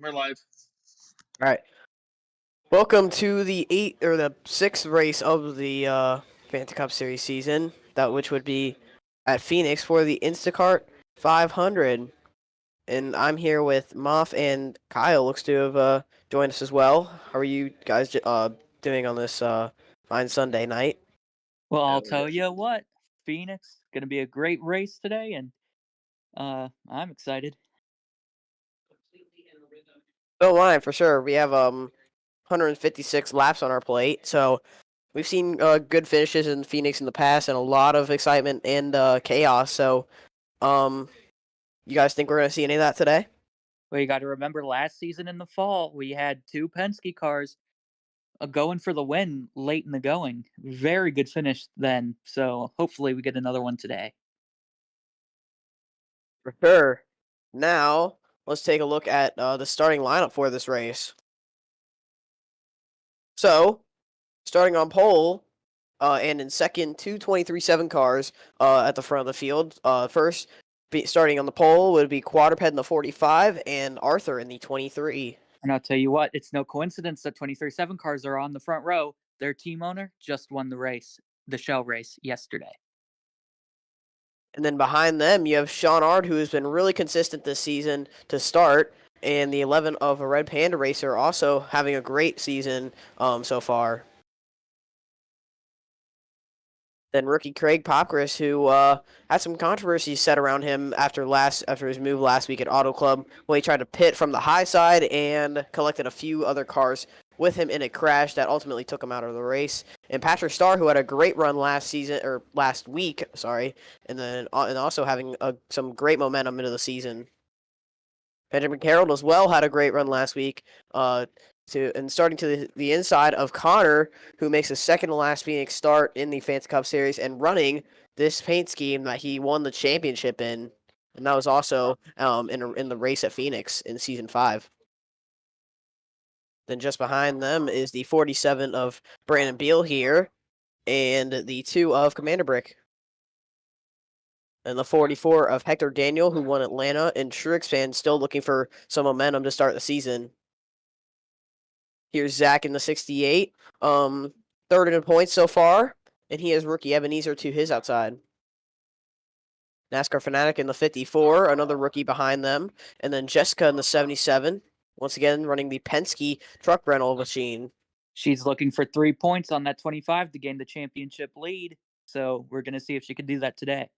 We're live. All right. Welcome to the sixth race of the Fantasy Cup Series season. Which would be at Phoenix for the Instacart 500. And I'm here with Moff, and Kyle looks to have joined us as well. How are you guys doing on this fine Sunday night? Well, Yeah, I'll we're tell good. you what, Phoenix going to be a great race today, and I'm excited. So am I, for sure. We have 156 laps on our plate, so we've seen good finishes in Phoenix in the past, and a lot of excitement and chaos. So, you guys think we're gonna see any of that today? Well, you got to remember last season in the fall, we had two Penske cars going for the win late in the going. Very good finish then, so hopefully we get another one today. For sure. Now, let's take a look at the starting lineup for this race. So, starting on pole, and in second, two 23-7 cars at the front of the field. First, starting on the pole would be Quadruped in the 45 and Arthur in the 23. And I'll tell you what, it's no coincidence that 23-7 cars are on the front row. Their team owner just won the race, the shell race, yesterday. And then behind them, you have Sean Ard, who has been really consistent this season to start, and the 11 of a Red Panda Racer also having a great season so far. Then rookie Craig Popgris, who had some controversy set around him after his move last week at Auto Club, when he tried to pit from the high side and collected a few other cars with him in a crash that ultimately took him out of the race. And Patrick Starr, who had a great run last week, and also having some great momentum into the season. Benjamin Carroll as well had a great run last week. Starting to the inside of Connor, who makes his second to last Phoenix start in the Fantasy Cup Series and running this paint scheme that he won the championship in, and that was also in the race at Phoenix in Season 5. Then just behind them is the 47 of Brandon Beal here, and the 2 of Commander Brick. And the 44 of Hector Daniel, who won Atlanta, and Truexpan still looking for some momentum to start the season. Here's Zach in the 68, third in points so far, and he has rookie Ebenezer to his outside. NASCAR Fanatic in the 54, another rookie behind them, and then Jessica in the 77, once again running the Penske truck rental machine. She's looking for 3 points on that 25 to gain the championship lead, so we're going to see if she can do that today.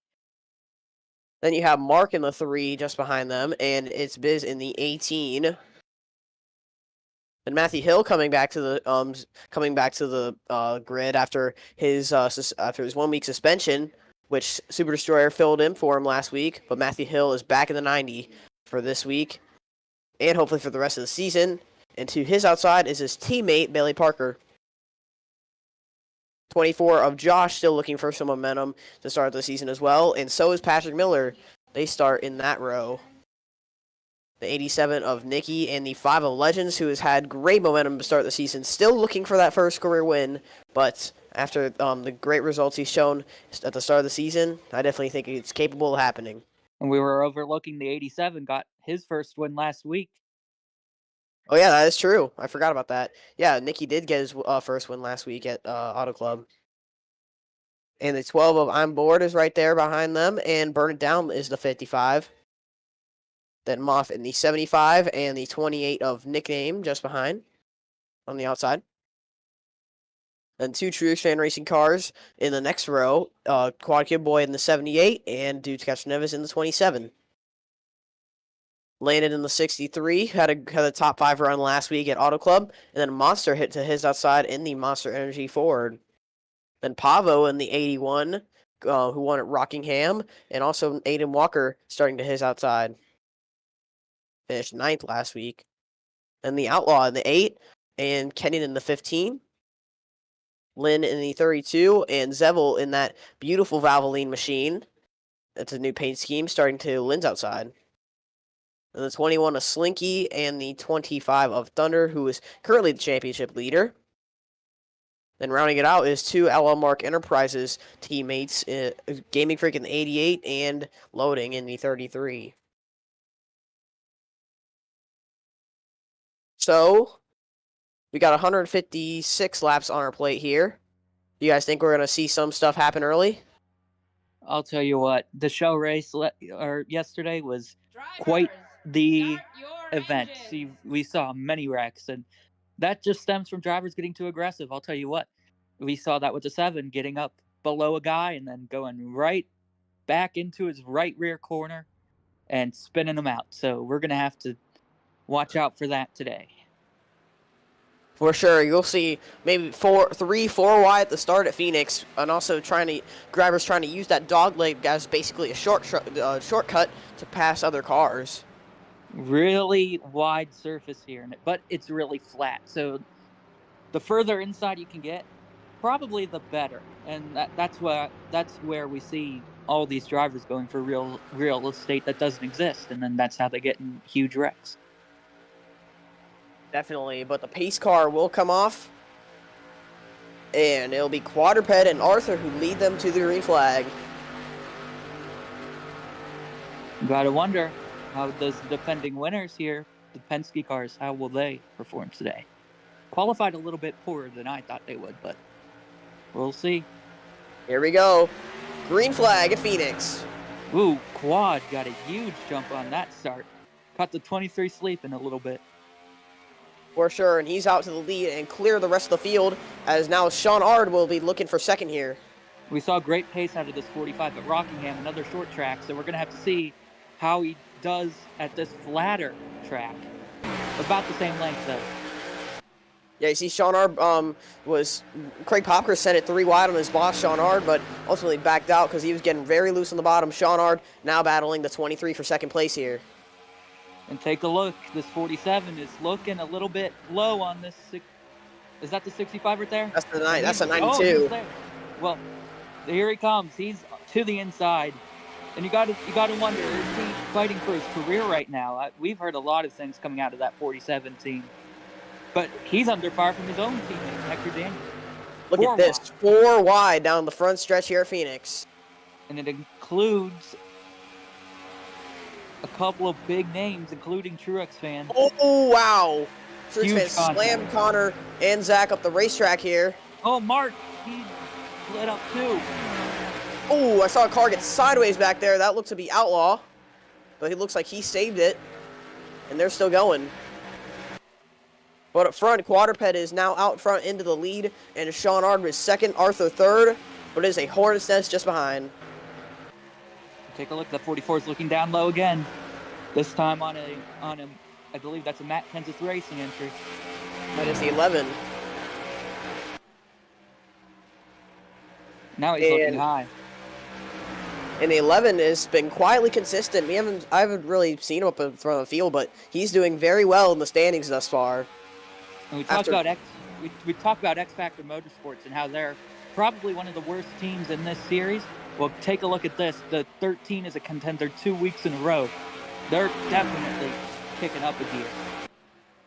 Then you have Mark in the 3 just behind them, and it's Biz in the 18. And Matthew Hill coming back to the grid after his 1 week suspension, which Super Destroyer filled in for him last week. But Matthew Hill is back in the 90 for this week, and hopefully for the rest of the season. And to his outside is his teammate Bailey Parker. 24 of Josh still looking for some momentum to start the season as well, and so is Patrick Miller. They start in that row. The 87 of Nikki and the 5 of Legends, who has had great momentum to start the season, still looking for that first career win. But after the great results he's shown at the start of the season, I definitely think it's capable of happening. And we were overlooking the 87, got his first win last week. Oh, yeah, that is true. I forgot about that. Yeah, Nikki did get his first win last week at Auto Club. And the 12 of I'm Bored is right there behind them, and Burn It Down is the 55. Then Moff in the 75 and the 28 of Nickname just behind on the outside. Then 2 Truexpan Racing cars in the next row, Quad Kid Boy in the 78 and Dudes Catch Nevis in the 27. Landed in the 63, had a top 5 run last week at Auto Club, and then Monster hit to his outside in the Monster Energy Ford. Then Pavo in the 81, who won at Rockingham, and also Aiden Walker starting to his outside. Finished 9th last week. Then the Outlaw in the 8, and Kenyon in the 15. Lynn in the 32, and Zevel in that beautiful Valvoline machine. That's a new paint scheme starting to Lynn's outside. And the 21 of Slinky, and the 25 of Thunder, who is currently the championship leader. Then rounding it out is 2 LL Mark Enterprises teammates, Gaming Freak in the 88 and Loading in the 33. So we got 156 laps on our plate here. Do you guys think we're going to see some stuff happen early? I'll tell you what, the show race yesterday was quite the event. See, we saw many wrecks, and that just stems from drivers getting too aggressive. I'll tell you what, we saw that with the 7 getting up below a guy and then going right back into his right rear corner and spinning him out. So we're going to have to watch out for that today. For sure, you'll see maybe 3, 4 wide at the start at Phoenix, and also drivers trying to use that dogleg as basically a shortcut to pass other cars. Really wide surface here, but it's really flat. So the further inside you can get, probably the better. And that's where we see all these drivers going for real estate that doesn't exist, and then that's how they get in huge wrecks. Definitely, but the pace car will come off, and it'll be Quadruped and Arthur who lead them to the green flag. You gotta wonder, how does the defending winners here, the Penske cars, how will they perform today? Qualified a little bit poorer than I thought they would, but we'll see. Here we go. Green flag at Phoenix. Ooh, Quad got a huge jump on that start. Caught the 23 sleeping a little bit. For sure, and he's out to the lead and clear the rest of the field, as now Sean Ard will be looking for second here. We saw great pace out of this 45 at Rockingham, another short track, so we're going to have to see how he does at this flatter track. About the same length, though. Yeah, you see Sean Ard Craig Popker set it 3 wide on his boss, Sean Ard, but ultimately backed out because he was getting very loose on the bottom. Sean Ard now battling the 23 for second place here. And take a look. This 47 is looking a little bit low on this. Is that the 65 right there? That's a 92. Oh, well, here he comes. He's to the inside. And you got to wonder, is he fighting for his career right now? We've heard a lot of things coming out of that 47 team. But he's under fire from his own teammate, Hector Daniels. Look at this. 4 wide down the front stretch here at Phoenix. And it includes a couple of big names, including Truex fan. Oh, wow. Truex fan Contact. slammed Connor and Zach up the racetrack here. Oh, Mark, he lit up too. Oh, I saw a car get sideways back there. That looked to be Outlaw. But it looks like he saved it. And they're still going. But up front, Quadruped is now out front into the lead. And Sean Ard is second, Arthur third. But it is a hornet's nest just behind. Take a look. The 44 is looking down low again. This time on a, I believe that's a Matt Kenseth Racing entry. That is the 11. Now he's looking high. And the 11 has been quietly consistent. I haven't really seen him up in front of the field, but he's doing very well in the standings thus far. And we talked about X Factor Motorsports and how they're probably one of the worst teams in this series. Well, take a look at this. The 13 is a contender 2 weeks in a row. They're definitely kicking up a gear.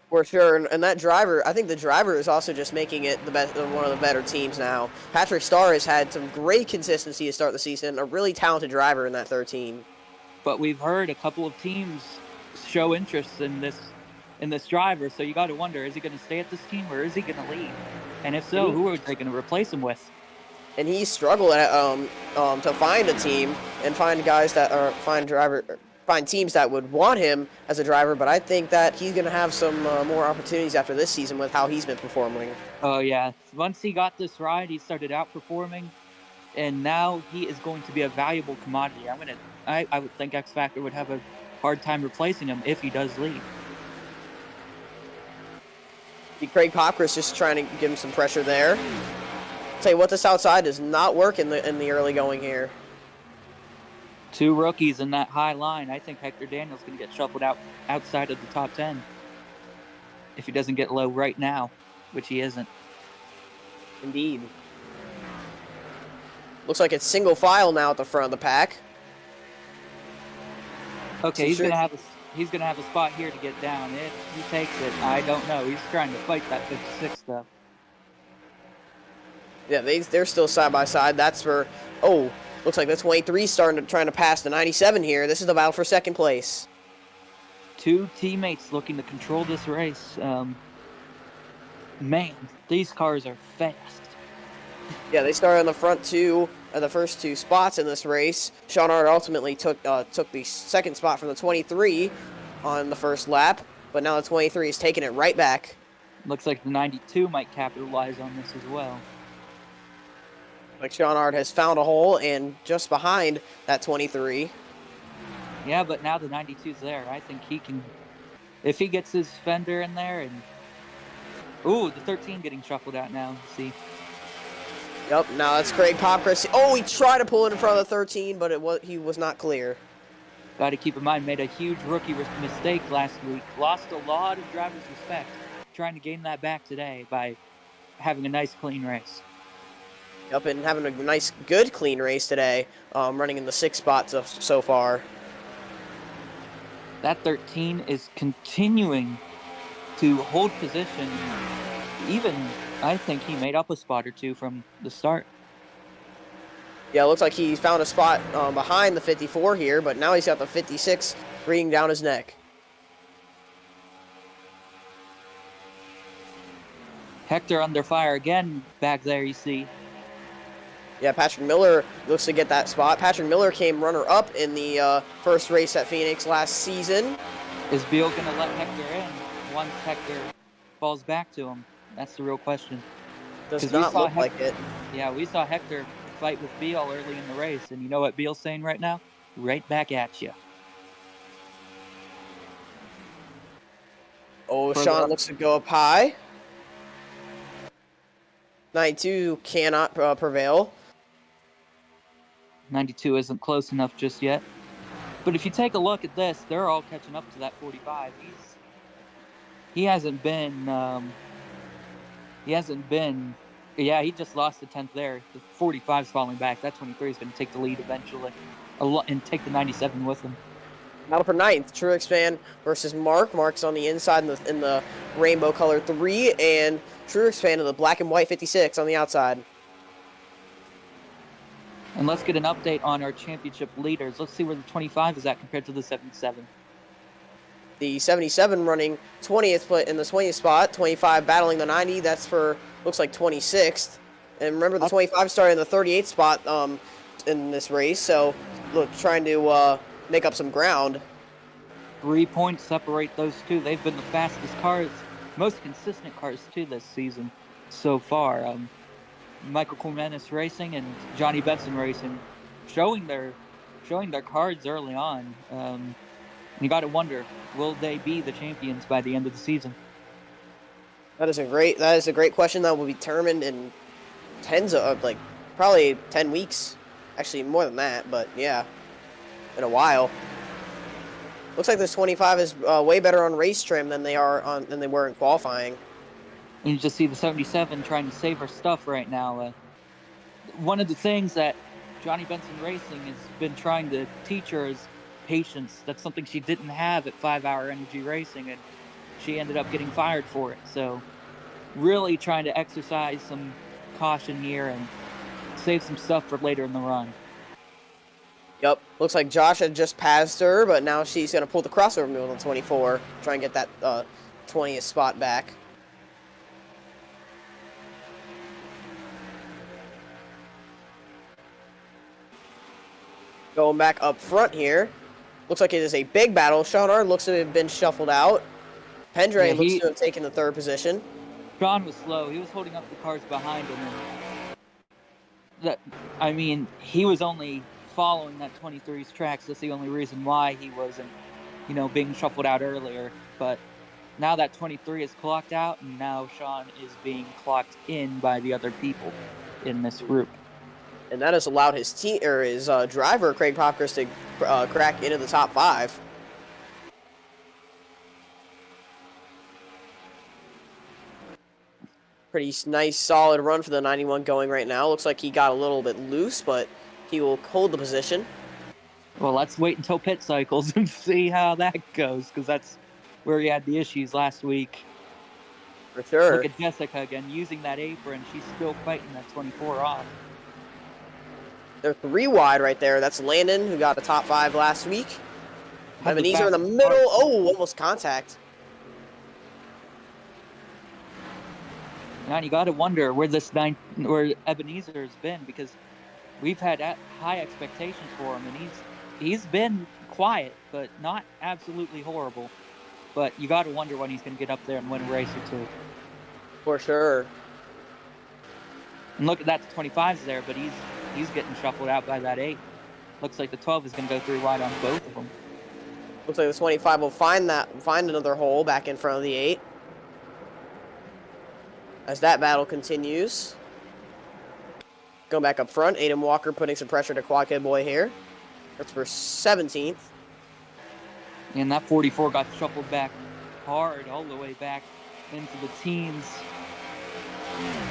For sure, and that driver, I think the driver is also just making it one of the better teams now. Patrick Starr has had some great consistency to start the season, a really talented driver in that 13. But we've heard a couple of teams show interest in this driver, so you got to wonder, is he going to stay at this team or is he going to leave? And if so, who are they going to replace him with? And he's struggled to find a team and find teams that would want him as a driver, but I think that he's going to have some more opportunities after this season with how he's been performing. Oh, yeah. Once he got this ride, he started outperforming, and now he is going to be a valuable commodity. I would think X Factor would have a hard time replacing him if he does leave. Craig Popker's just trying to give him some pressure there. Tell you what, this outside does not work in the early going here. 2 rookies in that high line. I think Hector Daniels going to get shuffled outside of the top 10 if he doesn't get low right now, which he isn't. Indeed. Looks like it's single file now at the front of the pack. Okay, he's gonna have a spot here to get down. If he takes it, I don't know. He's trying to fight that 56 stuff. Yeah, they're still side by side. That's for looks like the 23 trying to pass the 97 here. This is the battle for second place. Two teammates looking to control this race. Man, these cars are fast. Yeah, they started on the front two of the first two spots in this race. Sean Hart ultimately took the second spot from the 23 on the first lap, but now the 23 is taking it right back. Looks like the 92 might capitalize on this as well. Like Sean Hart has found a hole and just behind that 23. Yeah, but now the 92's there. I think he can, if he gets his fender in there and, ooh, the 13 getting shuffled out now. See. Yep, now that's Craig Popcris. Oh, he tried to pull it in front of the 13, but he was not clear. Got to keep in mind, made a huge rookie mistake last week. Lost a lot of driver's respect. Trying to gain that back today by having a nice, clean race. Yep, and having a nice, good, clean race today. Running in the 6th spot so far. That 13 is continuing to hold position. Even, I think he made up a spot or two from the start. Yeah, it looks like he found a spot behind the 54 here, but now he's got the 56 breathing down his neck. Hector under fire again back there, you see. Yeah, Patrick Miller looks to get that spot. Patrick Miller came runner-up in the first race at Phoenix last season. Is Beal going to let Hector in once Hector falls back to him? That's the real question. Does not look like it. Yeah, we saw Hector fight with Beal early in the race, and you know what Beal's saying right now? Right back at you. Oh, Sean looks to go up high. 92 cannot prevail. 92 isn't close enough just yet. But if you take a look at this, they're all catching up to that 45. He hasn't been, yeah, he just lost the 10th there. The 45's falling back. That 23 is going to take the lead eventually and take the 97 with him. Battle for 9th, Truex fan versus Mark. Mark's on the inside in the rainbow color 3, and Truex fan in the black and white 56 on the outside. And let's get an update on our championship leaders. Let's see where the 25 is at compared to the 77. The 77 running 20th in the 20th spot. 25 battling the 90. That's for, looks like 26th. And remember, the 25 started in the 38th spot in this race. So, look, trying to make up some ground. 3 points separate those two. They've been the fastest cars, most consistent cars too this season so far. Michael Clementis Racing and Johnny Benson Racing showing their cards early on. You got to wonder, will they be the champions by the end of the season? That is a great question that will be determined in probably 10 weeks. Actually, more than that, but yeah, in a while. Looks like this 25 is way better on race trim than they were in qualifying. And you just see the 77 trying to save her stuff right now. One of the things that Johnny Benson Racing has been trying to teach her is patience. That's something she didn't have at 5 Hour Energy Racing, and she ended up getting fired for it. So really trying to exercise some caution here and save some stuff for later in the run. Yep. Looks like Josh had just passed her, but now she's going to pull the crossover move on 24, try and get that 20th spot back. Going back up front here. Looks like it is a big battle. Sean Hart looks to have been shuffled out. Pendrain looks to have taken the 3rd position. Sean was slow. He was holding up the cars behind him. He was only following that 23's tracks. That's the only reason why he wasn't, being shuffled out earlier. But now that 23 is clocked out, and now Sean is being clocked in by the other people in this group. And that has allowed his driver, Craig Popcris, to crack into the top 5. Pretty nice, solid run for the 91 going right now. Looks like he got a little bit loose, but he will hold the position. Well, let's wait until pit cycles and see how that goes, because that's where he had the issues last week. For sure. Look at Jessica again, using that apron. She's still fighting that 24 off. They're 3 wide right there. That's Landon, who got the top 5 last week. Ebenezer in the middle. Oh, almost contact. And you got to wonder where where Ebenezer's been, because we've had high expectations for him, and he's been quiet, but not absolutely horrible. But you got to wonder when he's going to get up there and win a race or two. For sure. And look at that, the 25's there, but he's getting shuffled out by that 8. Looks like the 12 is going to go through wide on both of them. Looks like the 25 will find another hole back in front of the 8. As that battle continues. Going back up front, Aiden Walker putting some pressure to Quad Kid Boy here. That's for 17th. And that 44 got shuffled back hard all the way back into the teens.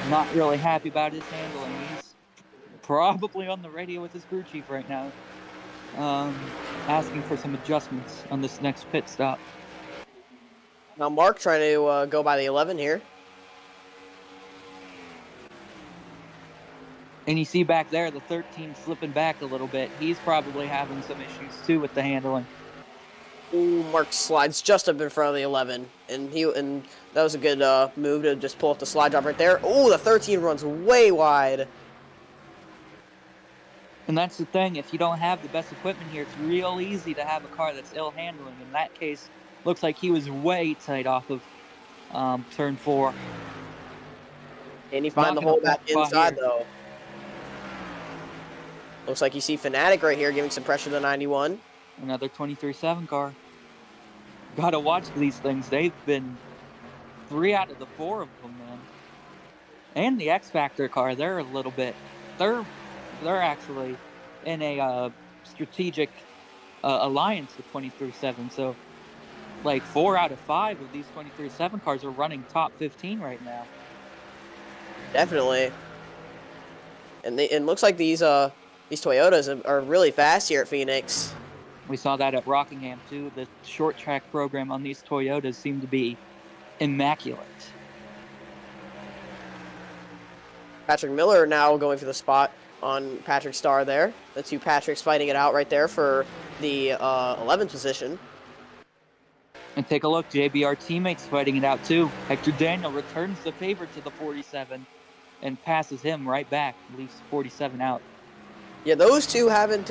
Not really happy about his handling. He's probably on the radio with his crew chief right now, asking for some adjustments on this next pit stop. Now Mark trying to go by the 11 here. And you see back there the 13 slipping back a little bit. He's probably having some issues too with the handling. Ooh, Mark slides just up in front of the 11, and that was a good move to just pull up the slide drop right there. Ooh, the 13 runs way wide. And that's the thing, if you don't have the best equipment here, it's real easy to have a car that's ill handling. In that case, looks like he was way tight off of turn 4. And he find the hole back inside though. Looks like you see Fanatic right here giving some pressure to the 91. Another 23.7 car. Gotta watch these things. They've been 3 out of the 4 of them, man. And the X Factor car, they're a little bit. They're actually in a strategic alliance with 23.7. So, like 4 out of 5 of these 23.7 cars are running top 15 right now. Definitely. And it looks like these Toyotas are really fast here at Phoenix. We saw that at Rockingham too. The short track program on these Toyotas seemed to be immaculate. Patrick Miller now going for the spot on Patrick Starr there. The two Patricks fighting it out right there for the 11th position. And take a look, JBR teammates fighting it out too. Hector Daniel returns the favor to the 47 and passes him right back, leaves 47 out. Yeah, those two haven't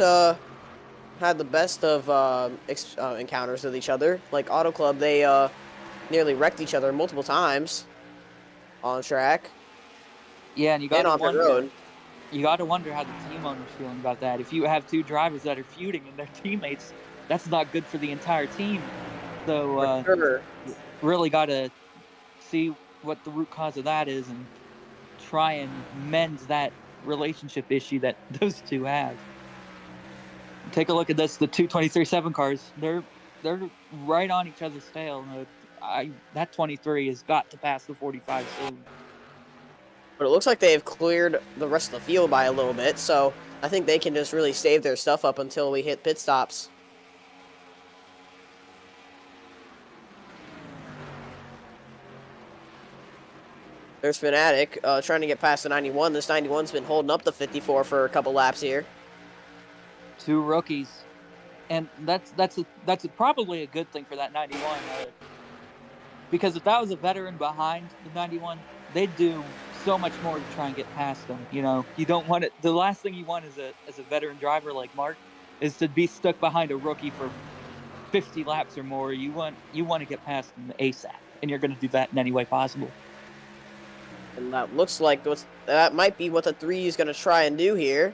had the best of encounters with each other. Like Auto Club, they nearly wrecked each other multiple times on track. Yeah, and you got to wonder. Road. You got to wonder how the team owner's feeling about that. If you have two drivers that are feuding and their teammates, that's not good for the entire team. So sure. Really got to see what the root cause of that is and try and mend that relationship issue that those two have. Take a look at this. The two 23.7 cars, they're right on each other's tail. That 23 has got to pass the 45 soon. But it looks like they've cleared the rest of the field by a little bit, so I think they can just really save their stuff up until we hit pit stops. There's Fanatic trying to get past the 91. This 91's been holding up the 54 for a couple laps here. Two rookies, and that's probably a good thing for that 91. Because if that was a veteran behind the 91, they'd do so much more to try and get past them. You know, you don't want it. The last thing you want as a veteran driver like Mark is to be stuck behind a rookie for 50 laps or more. You want to get past them ASAP, and you're going to do that in any way possible. And that looks like that might be what the 3 is going to try and do here.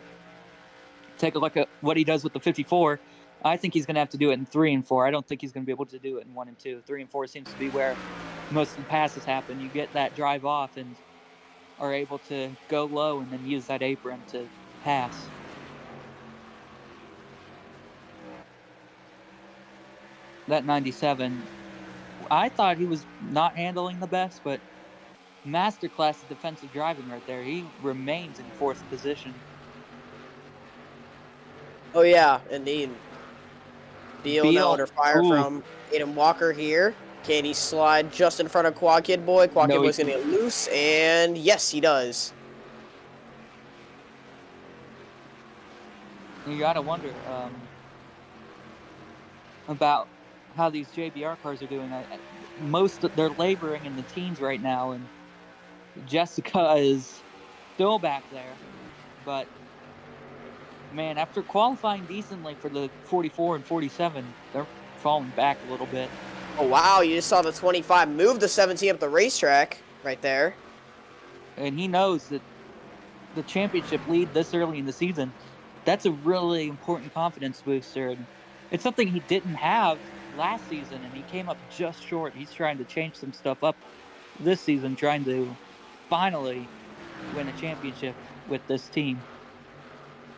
Take a look at what he does with the 54. I think he's going to have to do it in 3 and 4. I don't think he's going to be able to do it in 1 and 2. 3 and 4 seems to be where most of the passes happen. You get that drive off and are able to go low and then use that apron to pass. That 97, I thought he was not handling the best, but masterclass of defensive driving right there. He remains in 4th position. Oh, yeah, indeed. Beal now under fire from Aiden Walker here. Can he slide just in front of Quad Kid Boy? Quad Kid Boy's going to get loose, and yes, he does. You got to wonder. about how these JBR cars are doing. They're laboring in the teens right now, and Jessica is still back there. But man, after qualifying decently for the 44 and 47, they're falling back a little bit. Oh, wow, you just saw the 25 move the 17 up the racetrack right there. And he knows that the championship lead this early in the season, that's a really important confidence booster. And it's something he didn't have last season, and he came up just short. He's trying to change some stuff up this season, trying to finally win a championship with this team.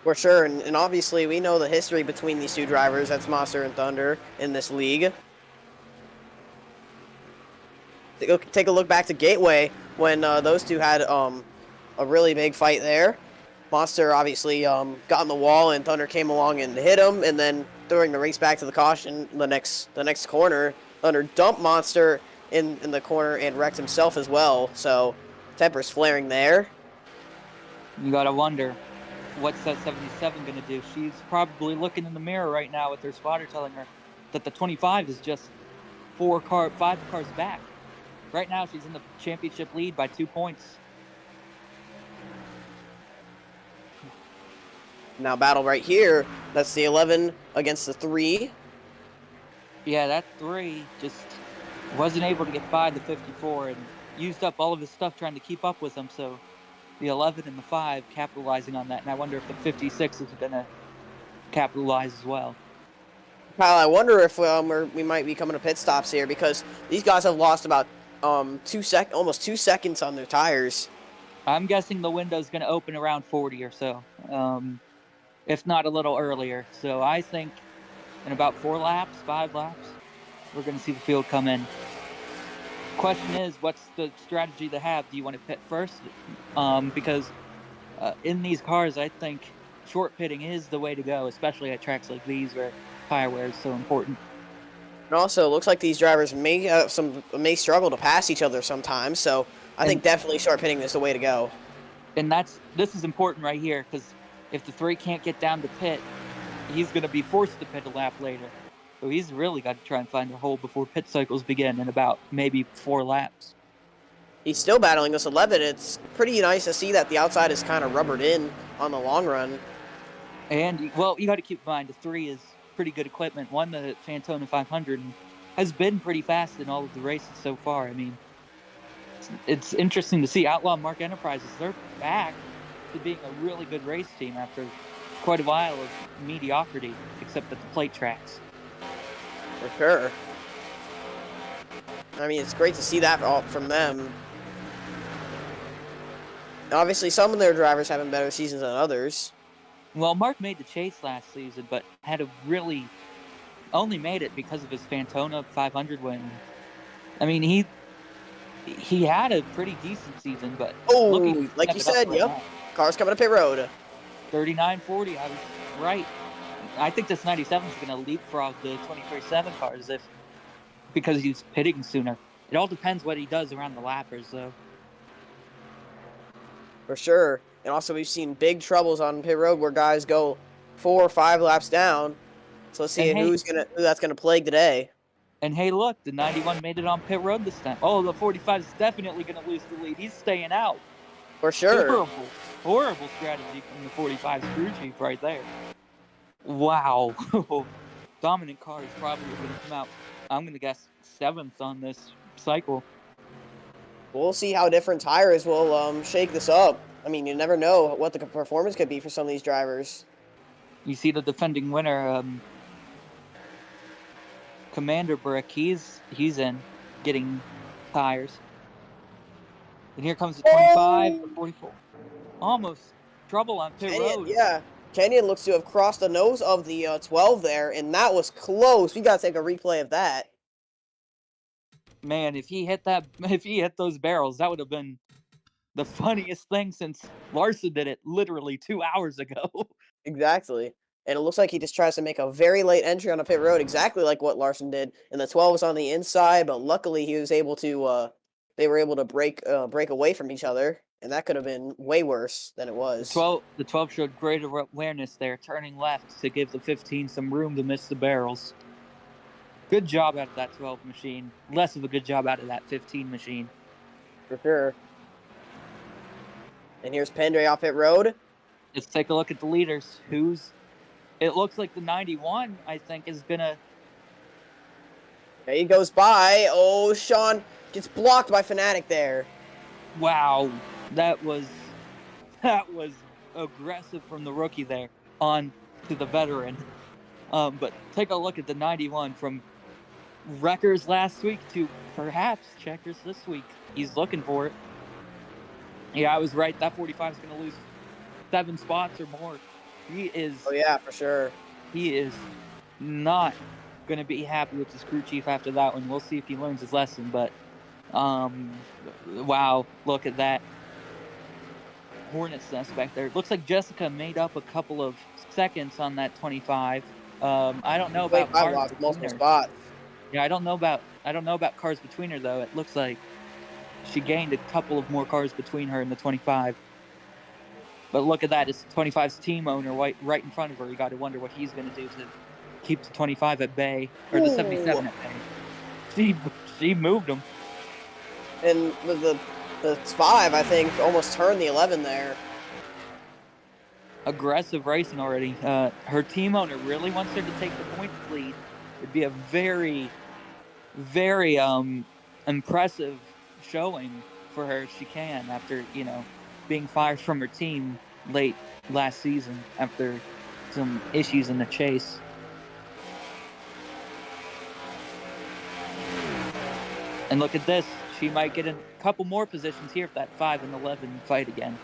For sure, and obviously we know the history between these two drivers. That's Monster and Thunder in this league. Take a look back to Gateway when those two had a really big fight there. Monster obviously got on the wall, and Thunder came along and hit him. And then during the race back to the caution, the next corner, Thunder dumped Monster in the corner and wrecked himself as well. So temper's flaring there. You gotta wonder, what's that 77 gonna do? She's probably looking in the mirror right now with her spotter telling her that the 25 is just 5 cars back. Right now, she's in the championship lead by 2 points. Now battle right here. That's the 11 against the 3. Yeah, that 3 just wasn't able to get by the 54 and used up all of his stuff trying to keep up with him. So the 11 and the 5 capitalizing on that. And I wonder if the 56 is going to capitalize as well. Kyle, I wonder if we might be coming to pit stops here, because these guys have lost about almost 2 seconds on their tires. I'm guessing the window's going to open around 40 or so, if not a little earlier. So I think in about 5 laps, we're going to see the field come in. Question is, what's the strategy to have? Do you want to pit first? Because in these cars, I think short pitting is the way to go, especially at tracks like these where tire wear is so important. And also, it looks like these drivers may struggle to pass each other sometimes. So I think definitely short pitting is the way to go. And this is important right here, because if the 3 can't get down to pit, he's going to be forced to pit a lap later. So he's really got to try and find a hole before pit cycles begin in about maybe 4 laps. He's still battling this 11. It's pretty nice to see that the outside is kind of rubbered in on the long run. And, well, you got to keep in mind, the 3 is pretty good equipment. Won the Fantona 500 and has been pretty fast in all of the races so far. I mean, it's interesting to see. Outlaw Mark Enterprises, they're back to being a really good race team after quite a while of mediocrity, except at the plate tracks. For sure. I mean, it's great to see that from them. Obviously, some of their drivers having better seasons than others. Well, Mark made the chase last season, but only made it because of his Fantona 500 win. I mean, he had a pretty decent season, but like you said, yep. Cars coming to pit road. 39-40, I was right. I think this 97 is going to leapfrog the 23-7 cars because he's pitting sooner. It all depends what he does around the lappers, though. For sure. And also, we've seen big troubles on pit road where guys go 4 or 5 laps down. So let's see who that's gonna plague today. And hey, look, the 91 made it on pit road this time. Oh, the 45 is definitely gonna lose the lead. He's staying out. For sure. Horrible strategy from the 45 crew chief right there. Wow. Dominant car is probably gonna come out, I'm gonna guess, 7th on this cycle. We'll see how different tires will shake this up. I mean, you never know what the performance could be for some of these drivers. You see the defending winner, Commander Brick, he's in getting tires. And here comes the 25, the 44. Almost trouble on pit road. Yeah, Kenyon looks to have crossed the nose of the 12 there, and that was close. We got to take a replay of that. Man, if he hit those barrels, that would have been the funniest thing since Larson did it literally 2 hours ago. Exactly. And it looks like he just tries to make a very late entry on a pit road, exactly like what Larson did. And the 12 was on the inside, but luckily he was able to, they were able to break away from each other. And that could have been way worse than it was. The 12 showed great awareness there, turning left to give the 15 some room to miss the barrels. Good job out of that 12 machine. Less of a good job out of that 15 machine. For sure. And here's Pendray off pit road. Let's take a look at the leaders. It looks like the 91, I think, is going to... There he goes by. Oh, Sean gets blocked by Fnatic there. Wow. That was aggressive from the rookie there on to the veteran. But take a look at the 91 from Wreckers last week to perhaps Checkers this week. He's looking for it. Yeah, I was right. That 45 is going to lose 7 spots or more. Oh, yeah, for sure. He is not going to be happy with his crew chief after that one. We'll see if he learns his lesson. But, wow, look at that Hornet's nest back there. It looks like Jessica made up a couple of seconds on that 25. I don't know about cars lost multiple spots. Yeah, I don't know about cars between her though. It looks like she gained a couple of more cars between her and the 25. But look at that. It's 25's team owner right in front of her. You got to wonder what he's going to do to keep the 25 at bay, or the 77 at bay. She moved him. And the 5, I think, almost turned the 11 there. Aggressive racing already. Her team owner really wants her to take the point lead. It'd be a very, very impressive showing for her if she can, after, being fired from her team late last season after some issues in the chase. And look at this. She might get a couple more positions here if that 5 and 11 fight again.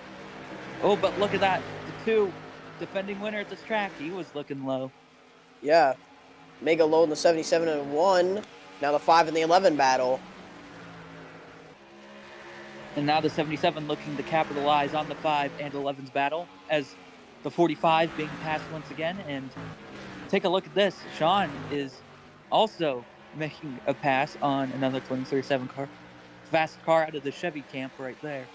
Oh, but look at that. The 2 defending winner at this track. He was looking low. Yeah. Mega low in the 77 and 1. Now the 5 and the 11 battle. And now the 77 looking to capitalize on the 5 and 11's battle as the 45 being passed once again. And take a look at this. Sean is also making a pass on another 2037 car. Fast car out of the Chevy camp right there.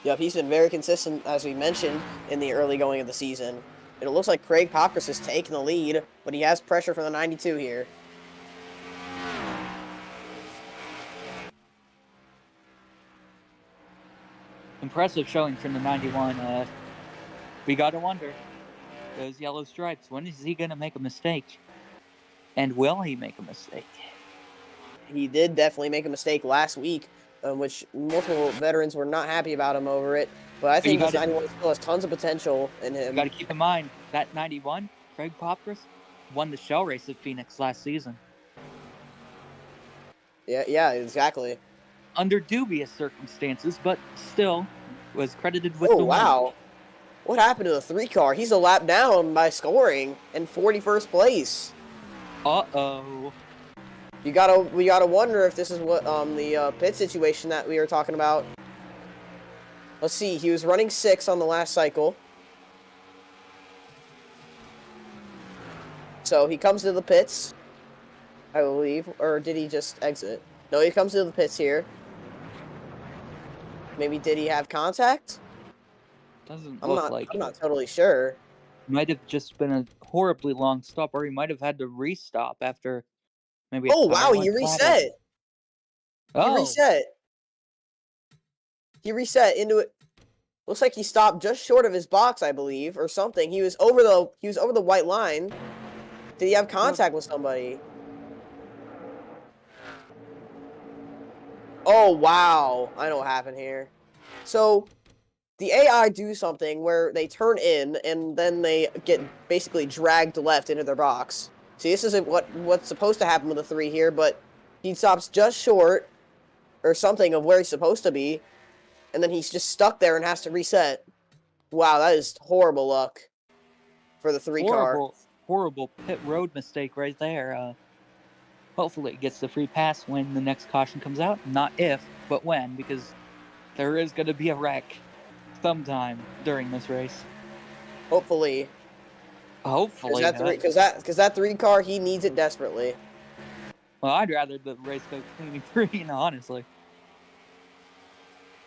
Yep, he's been very consistent, as we mentioned, in the early going of the season. It looks like Craig Popkins is taking the lead, but he has pressure from the 92 here. Impressive showing from the 91. We got to wonder, those yellow stripes, when is he going to make a mistake? And will he make a mistake? He did definitely make a mistake last week, which multiple veterans were not happy about him over it. But I think this 91 still has tons of potential in him. You got to keep in mind, that 91, Craig Popkins, won the shell race at Phoenix last season. Yeah, exactly. Under dubious circumstances, but still was credited with the win. Wow. What happened to the 3 car? He's a lap down by scoring in 41st place. Uh-oh. We gotta wonder if this is what the pit situation that we were talking about. Let's see. He was running 6 on the last cycle. So he comes to the pits, I believe, or did he just exit? No, he comes to the pits here. Maybe did he have contact? Doesn't look like I'm not totally sure. Might have just been a horribly long stop, or he might have had to restop after maybe. Oh wow, he reset. He reset into it. Looks like he stopped just short of his box, I believe, or something. He was over the white line. Did he have contact with somebody? Oh wow, I know what happened here. So the AI do something where they turn in and then they get basically dragged left into their box. See, this isn't what's supposed to happen with the 3 here, but he stops just short or something of where he's supposed to be, and then he's just stuck there and has to reset. Wow, that is horrible luck for the 3 car. Horrible pit road mistake right there. Hopefully it gets the free pass when the next caution comes out. Not if, but when, because there is going to be a wreck sometime during this race. Hopefully. Because that 3 car, he needs it desperately. Well, I'd rather the race go clean, honestly.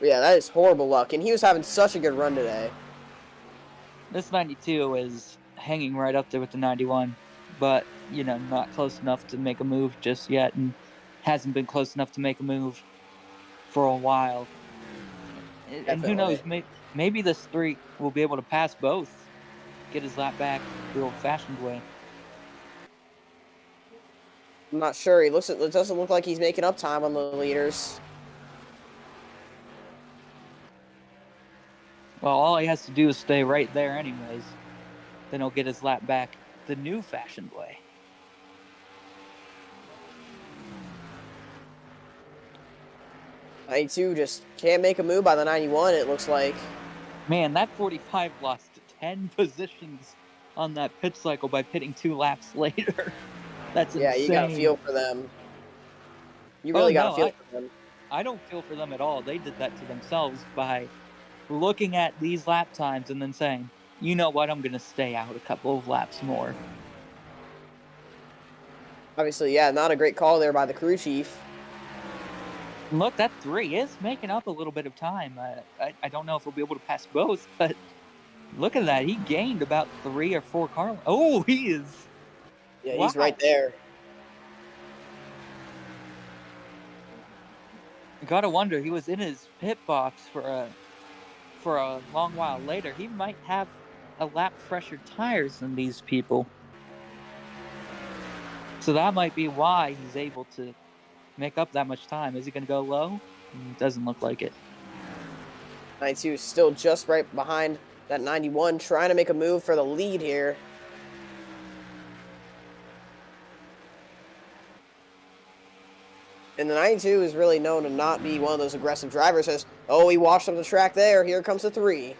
Yeah, that is horrible luck, and he was having such a good run today. This 92 is hanging right up there with the 91, but not close enough to make a move just yet, and hasn't been close enough to make a move for a while. And who knows, Definitely. maybe this 3 will be able to pass both, get his lap back the old-fashioned way. I'm not sure. It doesn't look like he's making up time on the leaders. Well, all he has to do is stay right there anyways. Then he'll get his lap back the new-fashioned way. '92 just can't make a move by the 91, it looks like. Man, that 45 lost 10 positions on that pit cycle by pitting 2 laps later. That's Yeah, you gotta insane. feel for them. You Oh, really gotta no, feel for them. I don't feel for them at all. They did that to themselves by looking at these lap times and then saying, you know what, I'm going to stay out a couple of laps more. Obviously, yeah, not a great call there by the crew chief. And look, that 3 is making up a little bit of time. I don't know if we'll be able to pass both, but look at that. He gained about 3 or 4 car. Oh, he is. Yeah, Wow. he's right there. Gotta wonder, he was in his pit box for a long while later. He might have a lap fresher tires than these people. So that might be why he's able to make up that much time. Is he going to go low? Doesn't look like it. 92 is still just right behind that 91, trying to make a move for the lead here. And the 92 is really known to not be one of those aggressive drivers. Says, oh, he washed up the track there. Here comes the 3.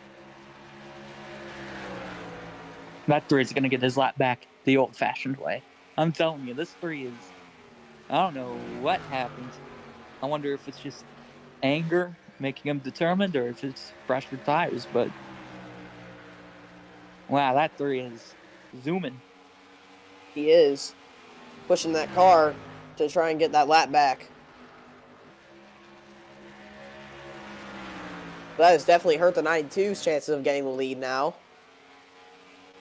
That 3 is going to get his lap back the old-fashioned way. I'm telling you, this 3 is... I don't know what happened. I wonder if it's just anger making him determined or if it's fresher tires, but... Wow, that 3 is zooming. He is pushing that car to try and get that lap back. But that has definitely hurt the 92's chances of getting the lead now.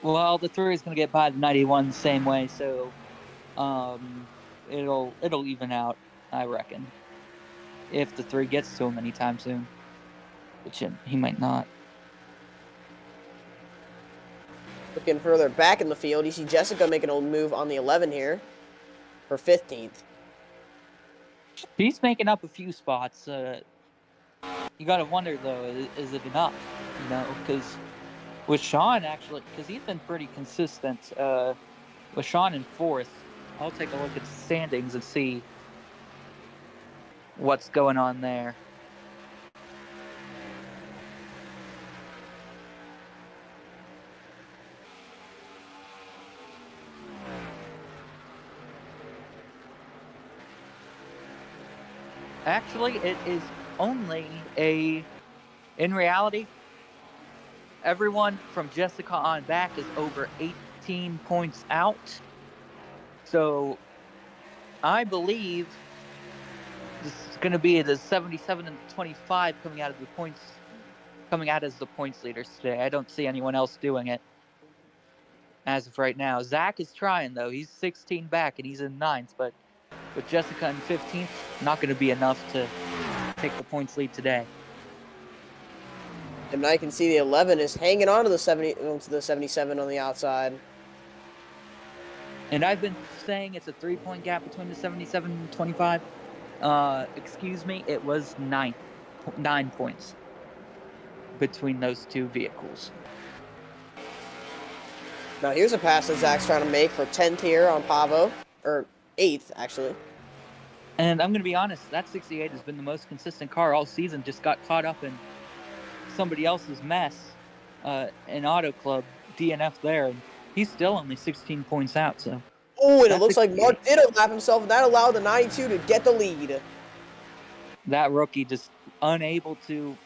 Well, the 3 is going to get by the 91 the same way, so it'll even out, I reckon. If the 3 gets to him anytime soon, which he might not. Looking further back in the field, you see Jessica making a move on the 11 here for 15th. She's making up a few spots. You got to wonder, though, is it enough? Because with Sean, actually, because he's been pretty consistent. With Sean in 4th, I'll take a look at the standings and see what's going on there. Actually, it is only in reality, everyone from Jessica on back is over 18 points out. So I believe this is going to be the 77 and 25 coming out as the points leaders today. I don't see anyone else doing it as of right now. Zach is trying, though. He's 16 back and he's in 9th, but with Jessica in 15th, not going to be enough to take the points lead today. And now you can see the 11 is hanging on to the 77 on the outside. And I've been saying it's a 3-point gap between the 77 and 25. Excuse me, it was 9 points between those 2 vehicles. Now here's a pass that Zach's trying to make for 10th here on Pavo, or 8th actually. And I'm going to be honest, that 68 has been the most consistent car all season. Just got caught up in somebody else's mess in Auto Club, DNF there. And he's still only 16 points out. So. Oh, and it looks like Mark did lap himself, and that allowed the 92 to get the lead. That rookie just unable to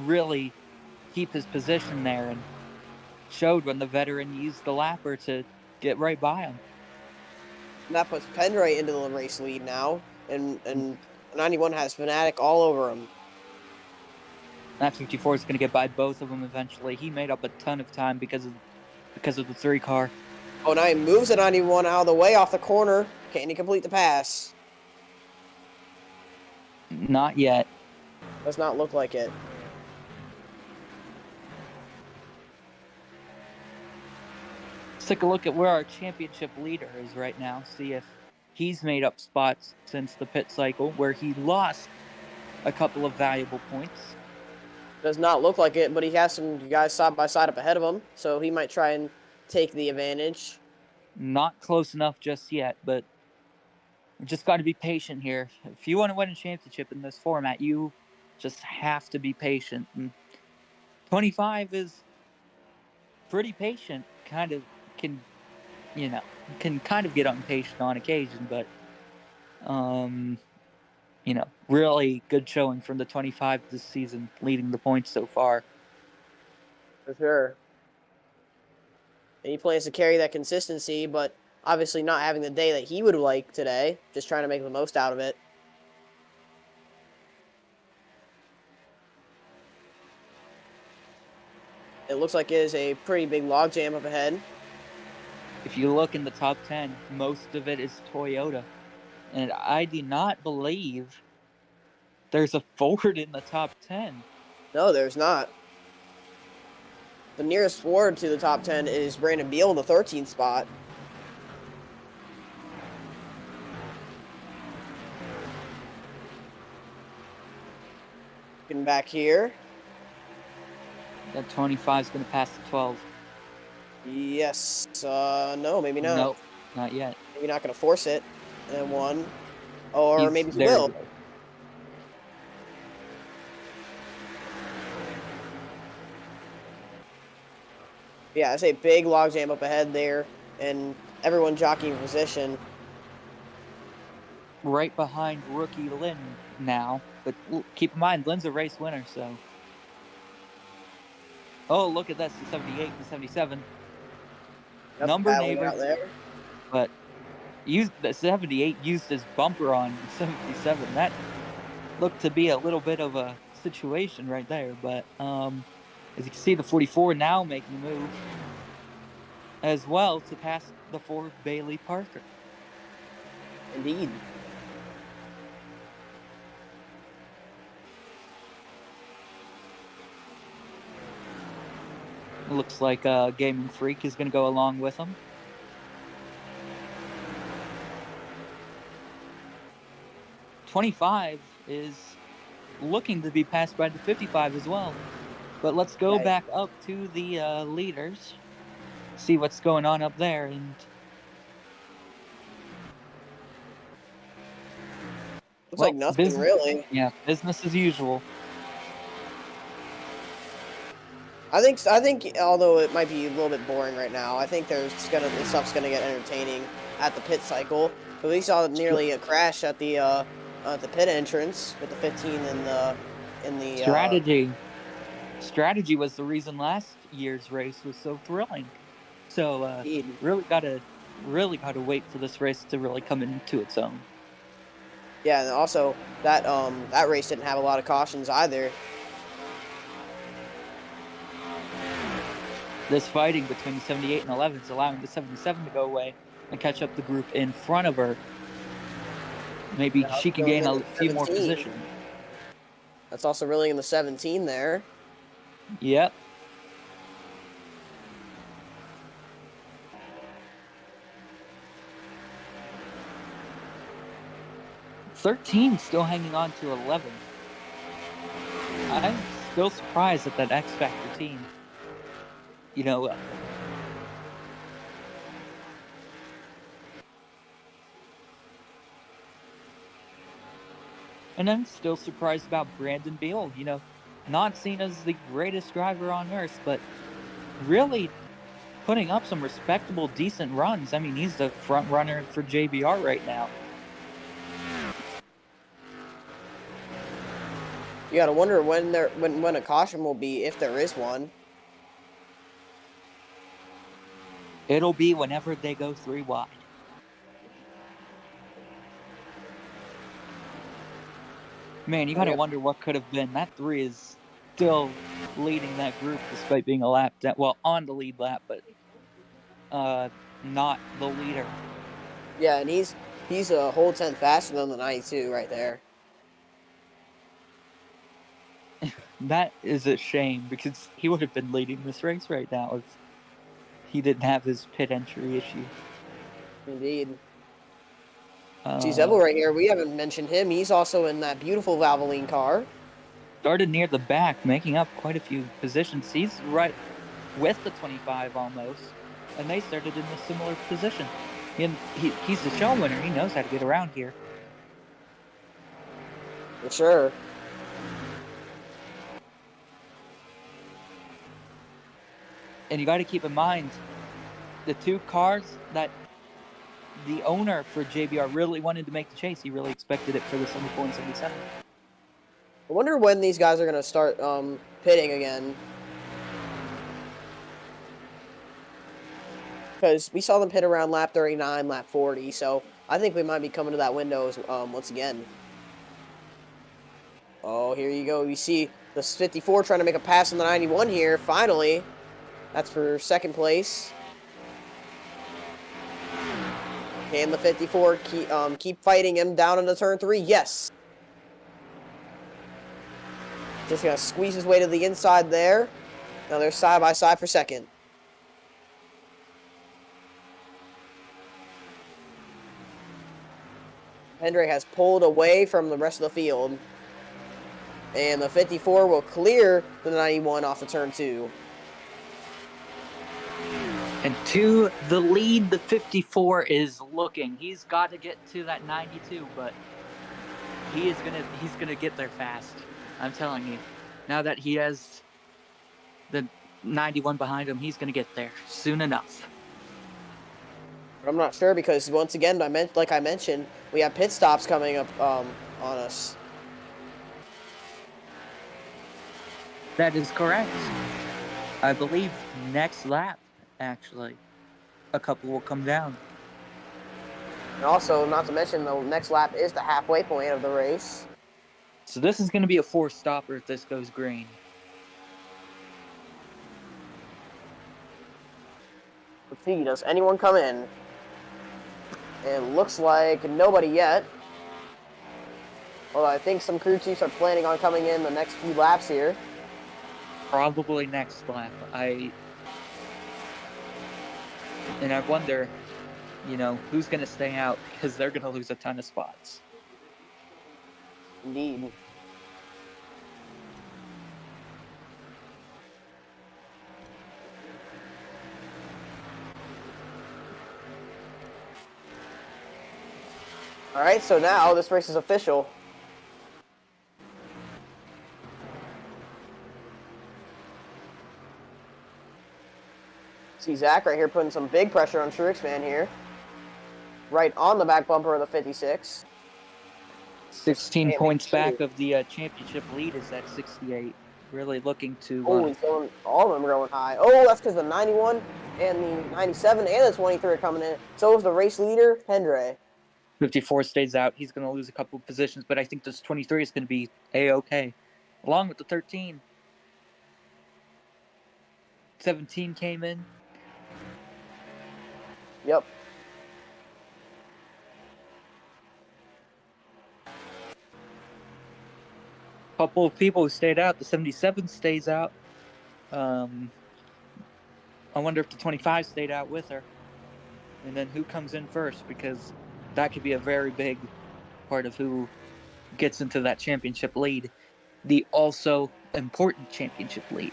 really keep his position there and showed when the veteran used the lapper to get right by him. And that puts Penray into the race lead now, and 91 has Fanatic all over him. That 54 is going to get by both of them eventually. He made up a ton of time because of the 3 car. Oh, now he moves the 91 out of the way off the corner. Can he complete the pass? Not yet. Does not look like it. Let's take a look at where our championship leader is right now. See if he's made up spots since the pit cycle where he lost a couple of valuable points. Does not look like it, but he has some guys side by side up ahead of him, so he might try and take the advantage. Not close enough just yet, but we just got to be patient here. If you want to win a championship in this format, you just have to be patient. And 25 is pretty patient. Kind of can kind of get impatient on occasion, but really good showing from the 25 this season, leading the points so far. For sure. And he plans to carry that consistency, but obviously not having the day that he would like today. Just trying to make the most out of it. It looks like it is a pretty big logjam up ahead. If you look in the top 10, most of it is Toyota. And I do not believe there's a Ford in the top 10. No, there's not. The nearest Ford to the top 10 is Brandon Beal in the 13th spot. Getting back here. That 25 is going to pass the 12. Yes. No, maybe not. Nope, not yet. Maybe not going to force it. And one. Or maybe he there will. you go. Yeah, it's a big logjam up ahead there, and everyone jockeying position. Right behind rookie Lynn now, but keep in mind, Lynn's a race winner, so. Oh, look at that, the 78 and 77. That's Number battling neighbors, out there. but the 78 used his bumper on 77. That looked to be a little bit of a situation right there, but as you can see, the 44 now making a move as well to pass the 4 Bailey Parker. Indeed. Looks like Gaming Freak is going to go along with him. .25 is looking to be passed by the 55 as well. But let's go back up to the leaders, see what's going on up there. And looks like nothing really. Yeah, business as usual. I think although it might be a little bit boring right now, I think this stuff's gonna get entertaining at the pit cycle. But we saw nearly a crash at the pit entrance with the 15 in the Strategy was the reason last year's race was so thrilling. So really gotta wait for this race to really come into its own. Yeah, and also that race didn't have a lot of cautions either. This fighting between the 78 and 11 is allowing the 77 to go away and catch up the group in front of her. Maybe she can gain a few more positions. That's also really in the 17 there. Yep. .13 still hanging on to 11. I'm still surprised at that X Factor team. And I'm still surprised about Brandon Beal, not seen as the greatest driver on earth, but really putting up some respectable, decent runs. I mean, he's the front runner for JBR right now. You gotta wonder when a caution will be, if there is one. It'll be whenever they go 3 wide. Man, you gotta wonder what could have been. That 3 is still leading that group despite being a lap down. Well, on the lead lap, but not the leader. Yeah, and he's a whole 10th faster than the 92 right there. That is a shame because he would have been leading this race right now if he didn't have his pit entry issue. Indeed. Giselle right here, we haven't mentioned him. He's also in that beautiful Valvoline car. Started near the back, making up quite a few positions. He's right with the 25 almost, and they started in a similar position. And he's the show winner. He knows how to get around here. For sure. And you got to keep in mind, the two cars that the owner for JBR really wanted to make the chase. He really expected it for the 74 and 77. I wonder when these guys are going to start pitting again. Because we saw them pit around lap 39, lap 40, so I think we might be coming to that window once again. Oh, here you go. You see the 54 trying to make a pass on the 91 here, finally. That's for second place. Can the 54 keep fighting him down into turn 3? Yes. Just going to squeeze his way to the inside there. Now they're side by side for second. Hendrick has pulled away from the rest of the field. And the 54 will clear the 91 off of turn 2. And to the lead, the 54 is looking. He's got to get to that 92, but he's gonna get there fast. I'm telling you. Now that he has the 91 behind him, he's gonna get there soon enough. But I'm not sure because once again, like I mentioned, we have pit stops coming up on us. That is correct. I believe next lap, actually, a couple will come down. And also, not to mention, the next lap is the halfway point of the race. So this is going to be a 4-stopper if this goes green. Let's see, does anyone come in? It looks like nobody yet. Although I think some crew chiefs are planning on coming in the next few laps here. Probably next lap. And I wonder, who's going to stay out because they're going to lose a ton of spots. Indeed. All right, so now this race is official. See Zach right here putting some big pressure on Truex man here. Right on the back bumper of the 56. 16 points back of the championship lead is at 68. Really looking to... Holy, all of them are going high. Oh, that's because the 91 and the 97 and the 23 are coming in. So is the race leader, Hendrick. 54 stays out. He's going to lose a couple of positions, but I think this 23 is going to be A-okay. Along with the 13. 17 came in. Yep. Couple of people who stayed out. The 77 stays out. I wonder if the 25 stayed out with her. And then who comes in first, because that could be a very big part of who gets into that championship lead. The also important championship lead.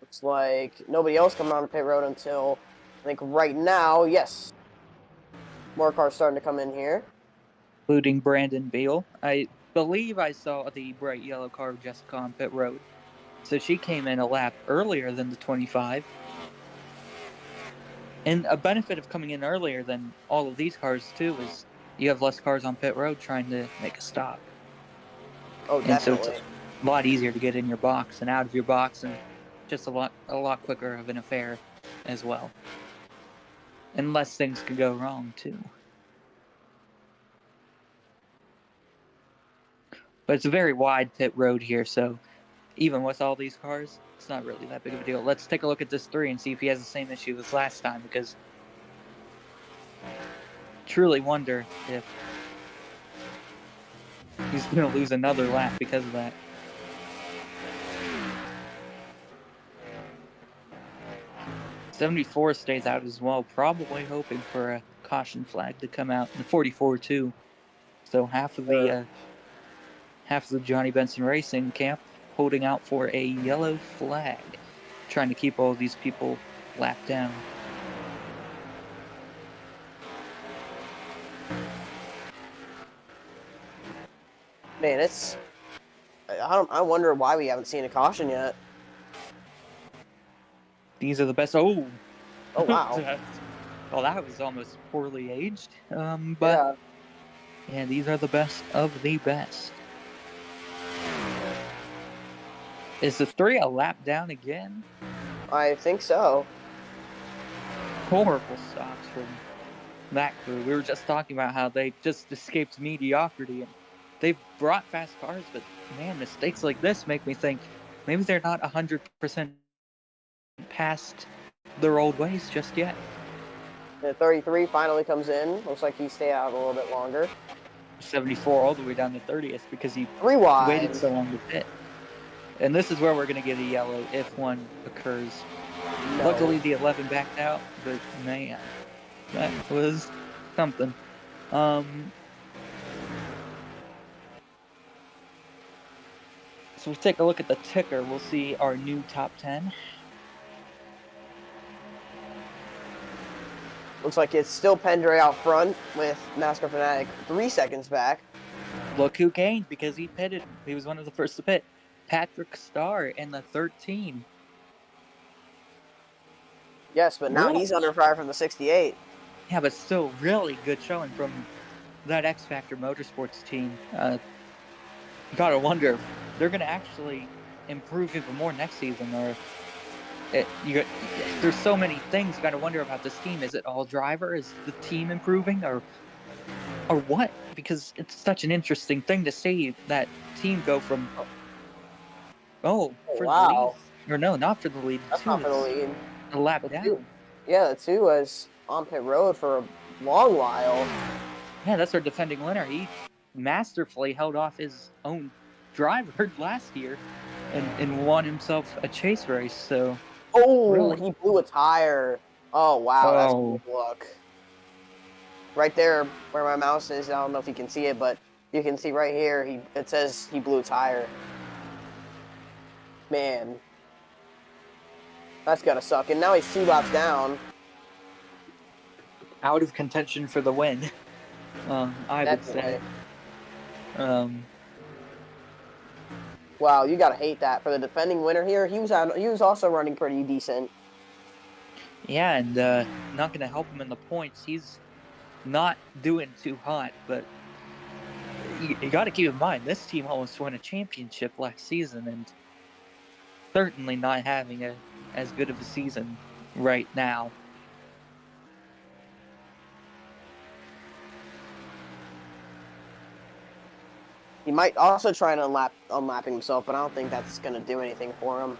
Looks like nobody else coming on the pit road until, I think right now, yes. More cars starting to come in here. Including Brandon Beal. I believe I saw the bright yellow car of Jessica on pit road. So she came in a lap earlier than the 25. And a benefit of coming in earlier than all of these cars, too, is you have less cars on pit road trying to make a stop. Oh, definitely. And so it's a lot easier to get in your box and out of your box, and just a lot quicker of an affair as well. And less things could go wrong, too. But it's a very wide pit road here, so even with all these cars, it's not really that big of a deal. Let's take a look at this 3 and see if he has the same issue as last time, because truly wonder if he's going to lose another lap because of that. '74 stays out as well, probably hoping for a caution flag to come out. The 44 too. So half of the Johnny Benson Racing camp holding out for a yellow flag, trying to keep all these people lapped down. Man, it's. I wonder why we haven't seen a caution yet. These are the best. Oh wow. Well, that was almost poorly aged. But yeah, these are the best of the best. Is the 3 a lap down again? I think so. Horrible stops from that crew. We were just talking about how they just escaped mediocrity, and they've brought fast cars, but man, mistakes like this make me think maybe they're not 100% past their old ways just yet. The 33 finally comes in. Looks like he stayed out a little bit longer. 74 all the way down to 30th because he Rewind. waited so long to pit. And this is where we're going to get a yellow if one occurs. No. Luckily, the 11 backed out, but man, that was something. So we take a look at the ticker. We'll see our new top 10. Looks like it's still Pendray out front with NASCAR Fanatic 3 seconds back. Look who gained because he pitted. He was one of the first to pit. Patrick Starr in the 13. Yes, but now he's under fire from the 68. Yeah, but still really good showing from that X Factor Motorsports team. Gotta wonder if they're going to actually improve even more next season, or there's so many things you got to wonder about this team. Is it all driver? Is the team improving, or what? Because it's such an interesting thing to see that team go from the lead. Or no, not for the lead. That's not for the lead. A lap down. Yeah, the 2 was on pit road for a long while. Yeah, that's our defending winner. He masterfully held off his own driver last year and won himself a chase race. So he blew a tire. Oh wow, that's good luck. Right there where my mouse is, I don't know if you can see it, but you can see right here, it says he blew a tire. Man. That's gotta suck. And now he's 2 laps down. Out of contention for the win, I would say. Wow, you gotta hate that for the defending winner here. He was also running pretty decent. Yeah, and not gonna help him in the points. He's not doing too hot, but you got to keep in mind this team almost won a championship last season, and certainly not having as good of a season right now. He might also try and unlapping himself, but I don't think that's going to do anything for him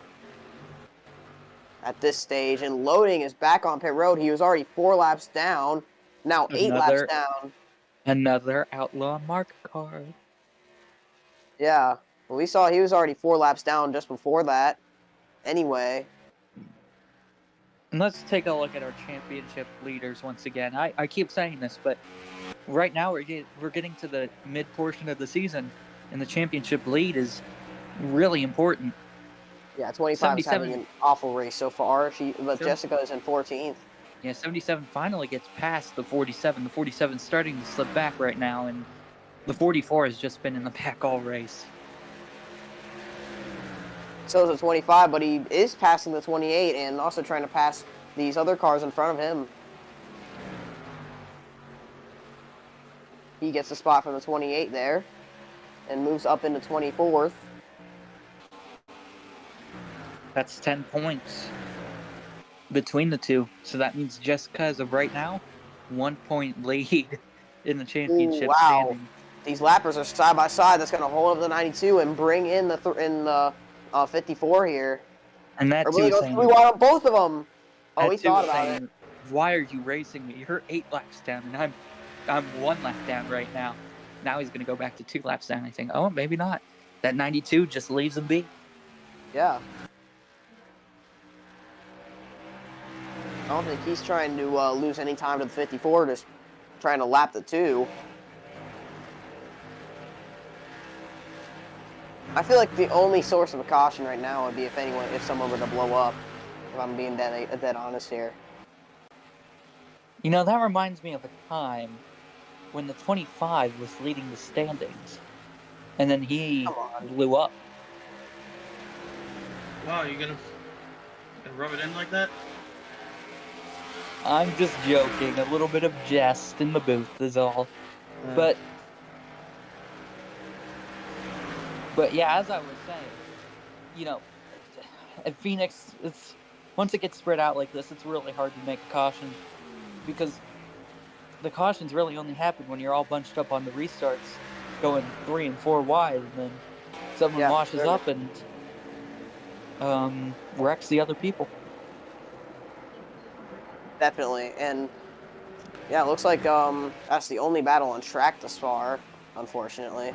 at this stage. And Loading is back on pit road. He was already 4 laps down, now 8 laps down. Another outlaw mark car. Yeah, well, we saw he was already 4 laps down just before that. Anyway. And let's take a look at our championship leaders once again. I keep saying this, but right now we're getting to the mid portion of the season, and the championship lead is really important. Yeah, 25 is having an awful race so far. But Jessica is in 14th. Yeah, 77 finally gets past the 47. The 47 is starting to slip back right now, and the 44 has just been in the back all race. So is the 25, but he is passing the 28 and also trying to pass these other cars in front of him. He gets the spot from the 28 there and moves up into 24th. That's 10 points between the two. So that means Jessica, as of right now, 1 point lead in the championship standings. these lappers are side by side. That's going to hold up the 92 and bring in the 54 here. And that Or too will he is go saying, 3-1 on both of them? Oh, that he too thought is about it. saying, why are you racing me? You're 8 laps down, and I'm 1 lap down right now. Now he's going to go back to 2 laps down. I think, oh, maybe not. That 92 just leaves him be. Yeah. I don't think he's trying to lose any time to the 54, just trying to lap the 2. I feel like the only source of a caution right now would be if someone were to blow up, if I'm being dead honest here. You know, that reminds me of a time when the 25 was leading the standings, and then he blew up. Wow, you gonna rub it in like that? I'm just joking. A little bit of jest in the booth is all. But yeah, as I was saying, you know, at Phoenix, once it gets spread out like this, it's really hard to make a caution because the cautions really only happen when you're all bunched up on the restarts, going 3 and 4 wide, and then someone washes up and wrecks the other people. Definitely, and yeah, it looks like that's the only battle on track thus far, unfortunately.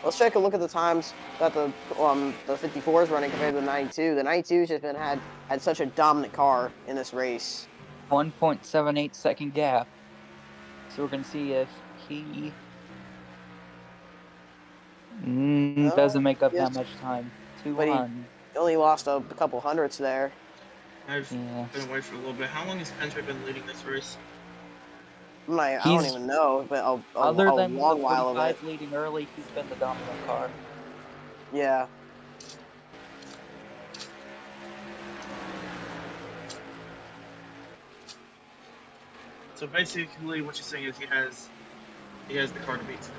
Let's take a look at the times that the 54 is running compared to the 92. The 92's just had such a dominant car in this race. 1.78 second gap. So we're going to see if he doesn't make up that much time. 2-1. He only lost a couple hundredths there. I've been away for a little bit. How long has Penske been leading this race? I don't even know, but other than long the while of 45 it. leading early, he's been the dominant car. Yeah. So basically, what you're saying is he has the car to beat today.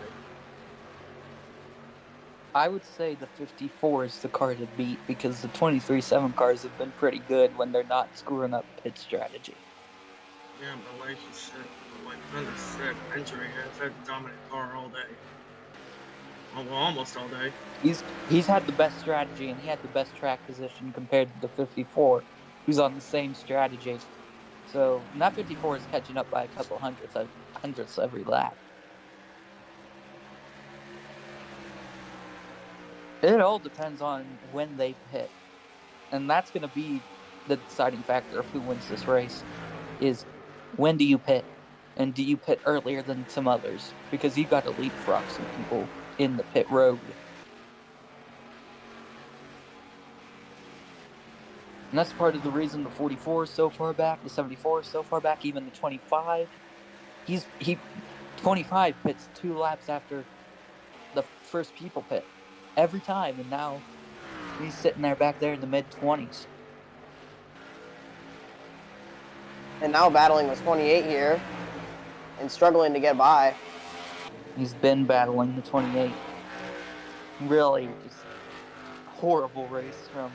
I would say the 54 is the car to beat because the 23-7 cars have been pretty good when they're not screwing up pit strategy. Yeah, but like you said, like Thunder said, Entry has had the dominant car all day. Well, almost all day. He's had the best strategy and he had the best track position compared to the 54, who's on the same strategy. So that 54 is catching up by a couple hundredths every lap. It all depends on when they pit. And that's going to be the deciding factor of who wins this race is when do you pit? And do you pit earlier than some others? Because you got to leapfrog some people in the pit road. And that's part of the reason the 44 is so far back, the 74 is so far back, even the 25. 25 pits 2 laps after the first people pit every time, and now he's sitting there back there in the mid-20s. And now battling with 28 here and struggling to get by. He's been battling the 28. Really just horrible race from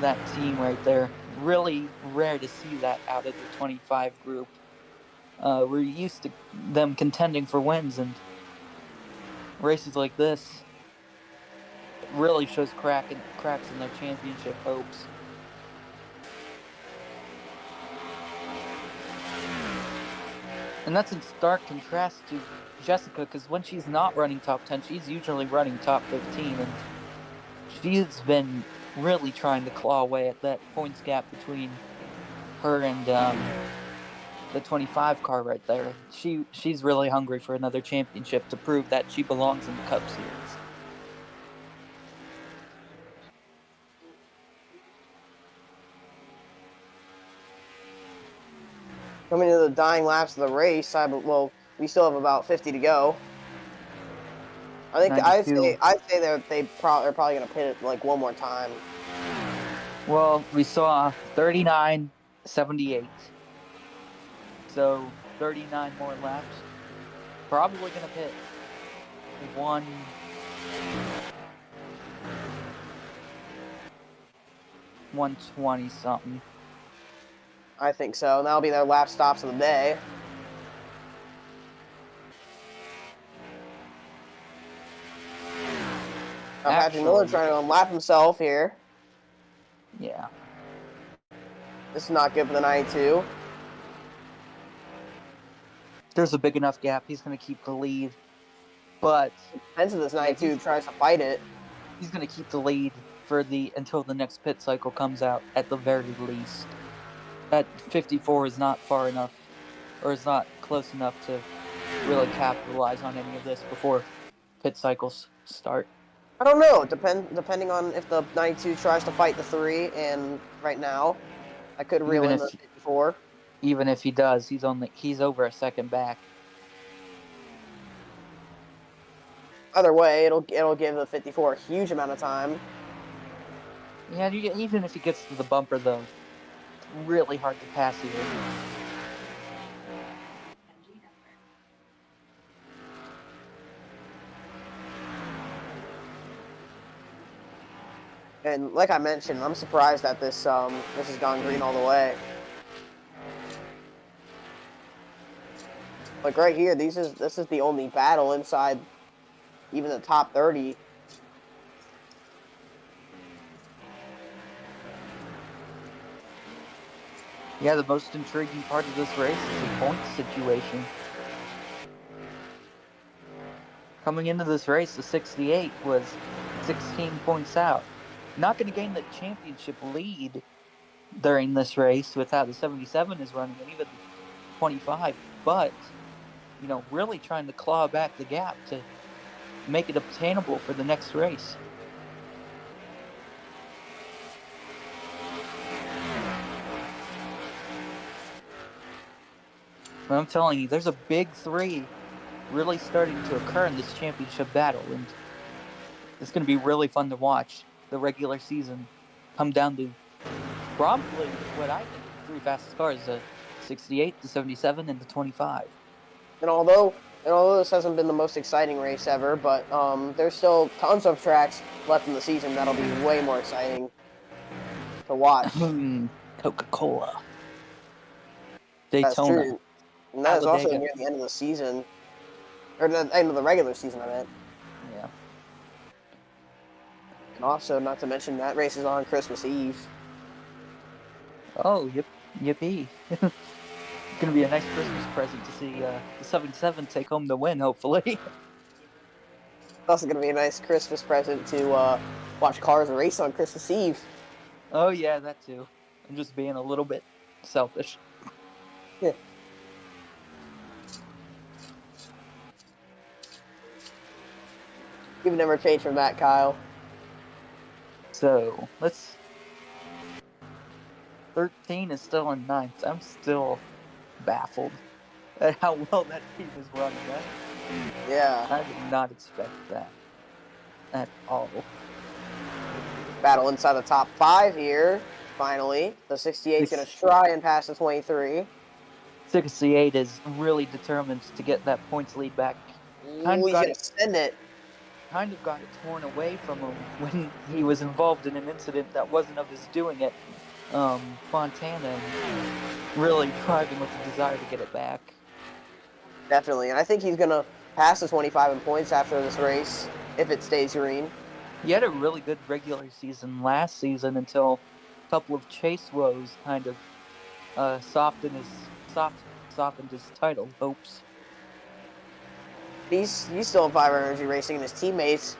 that team right there. Really rare to see that out of the 25 group. We're used to them contending for wins, and races like this really shows cracks in their championship hopes. And that's in stark contrast to Jessica, because when she's not running top 10, she's usually running top 15, and she's been really trying to claw away at that points gap between her and the 25 car right there. She's really hungry for another championship to prove that she belongs in the Cup Series. Coming into the dying laps of the race, we still have about 50 to go. I'd say they're probably going to pit it like one more time. Well, we saw 39.78. So 39 more laps. Probably going to pit 120 something. I think so. And that'll be their lap stops of the day. Now Patrick Miller trying to unlap himself here. Yeah. This is not good for the 92. There's a big enough gap. He's going to keep the lead. But Depends if this 92 tries to fight it. He's going to keep the lead until the next pit cycle comes out at the very least. That 54 is not far enough, or is not close enough to really capitalize on any of this before pit cycles start. I don't know. Depending on if the 92 tries to fight the 3, and right now, I could reel in the 54. Even if he does, he's over a second back. Either way, it'll give the 54 a huge amount of time. Yeah, even if he gets to the bumper, though, it's really hard to pass here. And like I mentioned, I'm surprised that this has gone green all the way. Like right here, this is the only battle inside even the top 30. Yeah, the most intriguing part of this race is the point situation. Coming into this race, the 68 was 16 points out. Not going to gain the championship lead during this race with how the 77 is running, and even 25, but, really trying to claw back the gap to make it obtainable for the next race. I'm telling you, there's a big 3 really starting to occur in this championship battle, and it's going to be really fun to watch the regular season come down to probably what I think are the 3 fastest cars, the 68, the 77, and the 25. And although this hasn't been the most exciting race ever, but there's still tons of tracks left in the season that'll be way more exciting to watch. Coca-Cola. Daytona. That's true. And that is also Talladega. near the end of the season. Or the end of the regular season, I meant. Yeah. And also, not to mention, that race is on Christmas Eve. Oh, yippee. It's going to be a nice Christmas present to see the 77 take home the win, hopefully. It's also going to be a nice Christmas present to watch cars race on Christmas Eve. Oh, yeah, that too. I'm just being a little bit selfish. Yeah. You've never changed from that, Kyle. So, 13 is still in 9th. I'm still baffled at how well that team is running. Yeah. I did not expect that at all. Battle inside the top 5 here, finally. The 68 is going to try and pass the 23. 68 is really determined to get that points lead back. He's going to send it. Kind of got it torn away from him when he was involved in an incident that wasn't of his doing it. Fontana really driving with the desire to get it back. Definitely, and I think he's going to pass the 25 in points after this race, if it stays green. He had a really good regular season last season until a couple of chase woes kind of softened his title hopes. He's still in 5 Energy Racing, and his teammates,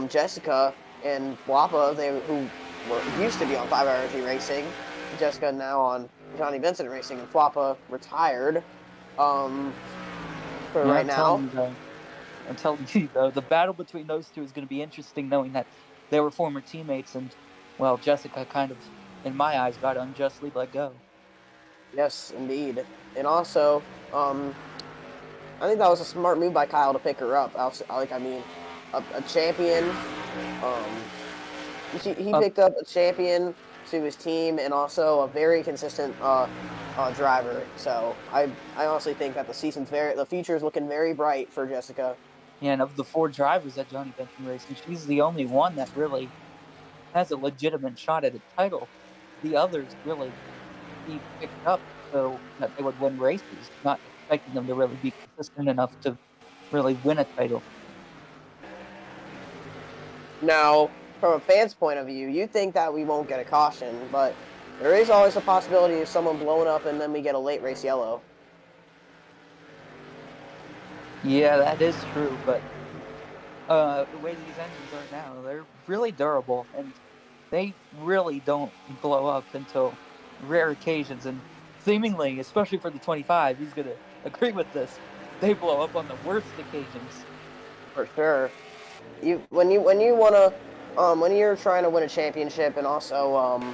Jessica and Wappa, who used to be on 5 Energy Racing. Jessica now on Johnny Vincent Racing, and Wappa retired. Right now. I'm telling you, though, the battle between those two is going to be interesting, knowing that they were former teammates, and, well, Jessica kind of, in my eyes, got unjustly let go. Yes, indeed. And also, I think that was a smart move by Kyle to pick her up. A champion. He picked up a champion to his team, and also a very consistent driver. So I honestly think that the future is looking very bright for Jessica. Yeah, and of the 4 drivers at Johnny Benson Racing, she's the only one that really has a legitimate shot at a title. The others really he picked up so that they would win races, not expecting them to really be consistent enough to really win a title. Now, from a fan's point of view, you think that we won't get a caution, but there is always a possibility of someone blowing up and then we get a late race yellow. Yeah, that is true, but the way these engines are now, they're really durable, and they really don't blow up until rare occasions. And seemingly, especially for the 25, he's going to agree with this. They blow up on the worst occasions. For sure. When you're trying to win a championship and also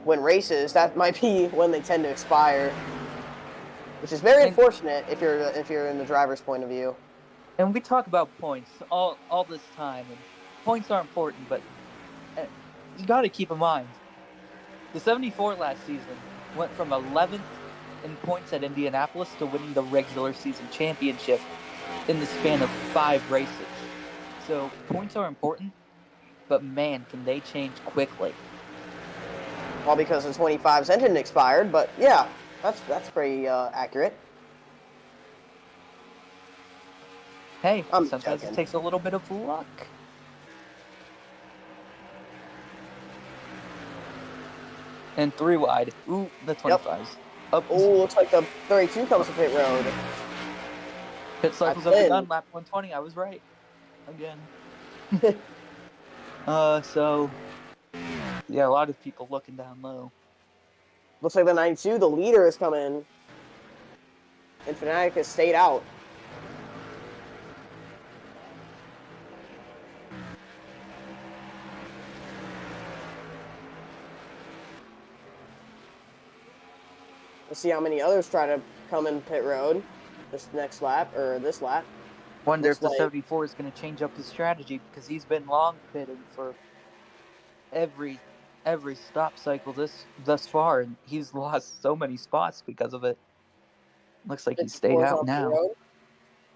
win races, that might be when they tend to expire, which is very unfortunate if you're in the driver's point of view. And we talk about points all this time, and points are important, but you got to keep in mind the 74 last season went from 11th in points at Indianapolis to winning the regular season championship in the span of 5 races. So points are important, but man, can they change quickly. Well, because the 25's engine expired, but yeah, that's pretty accurate. Hey, sometimes it takes a little bit of luck. And 3 wide. Ooh, the 25's. Yep. Oh, looks like the 32 comes to pit road. Pit cycle's up and done, lap 120. I was right. Again. So, yeah, a lot of people looking down low. Looks like the 92, the leader, is coming. And Fnatic has stayed out. Let's see how many others try to come in pit road this lap. Wonder if the 74 is going to change up his strategy, because he's been long pitting for every stop cycle thus far, and he's lost so many spots because of it. Looks like he stayed out now.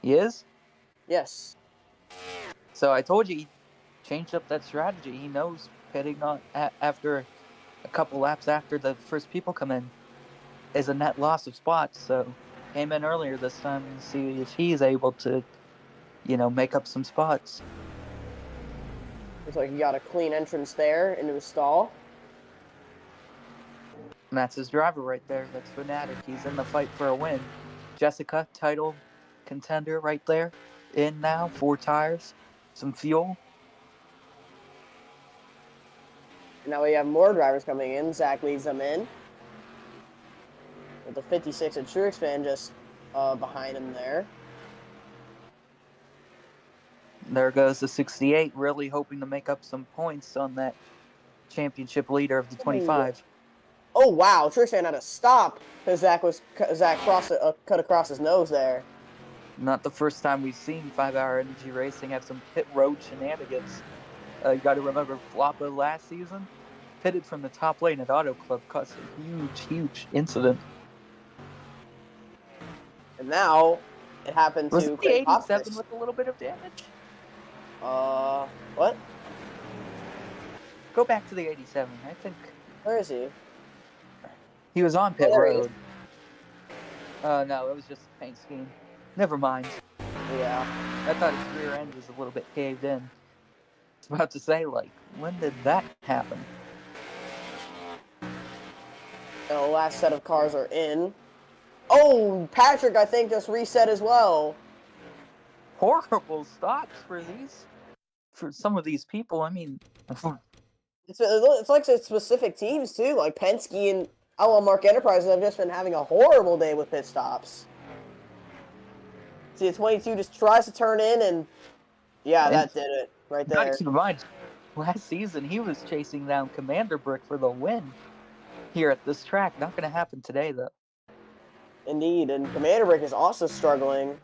He is? Yes. So I told you he changed up that strategy. He knows pitting on after a couple laps after the first people come in is a net loss of spots. So came in earlier this time and see if he's able to, make up some spots. Looks like he got a clean entrance there into his stall. And that's his driver right there. That's Fnatic. He's in the fight for a win. Jessica, title contender right there. In now, 4 tires, some fuel. And now we have more drivers coming in. Zach leads them in. With the 56 at Truexpan just behind him there. There goes the 68, really hoping to make up some points on that championship leader of the 25. Oh, wow. Truexpan had to stop because Zach cut across his nose there. Not the first time we've seen 5-Hour Energy Racing have some pit road shenanigans. You got to remember Floppa last season pitted from the top lane at Auto Club, caused a huge incident. And now it happened to the 87 with a little bit of damage? What? Go back to the 87, I think. Where is he? He was on pit road. No, it was just a paint scheme. Never mind. Yeah. I thought his rear end was a little bit caved in. I was about to say, when did that happen? And the last set of cars are in. Oh, Patrick, I think, just reset as well. Horrible stops for some of these people. I mean, it's like specific teams too, like Penske and Mark Enterprises have just been having a horrible day with pit stops. See, the 22 just tries to turn in, and that did it right there. Keep in mind, last season he was chasing down Commander Brick for the win here at this track. Not going to happen today, though. Indeed, and Commander Brick is also struggling.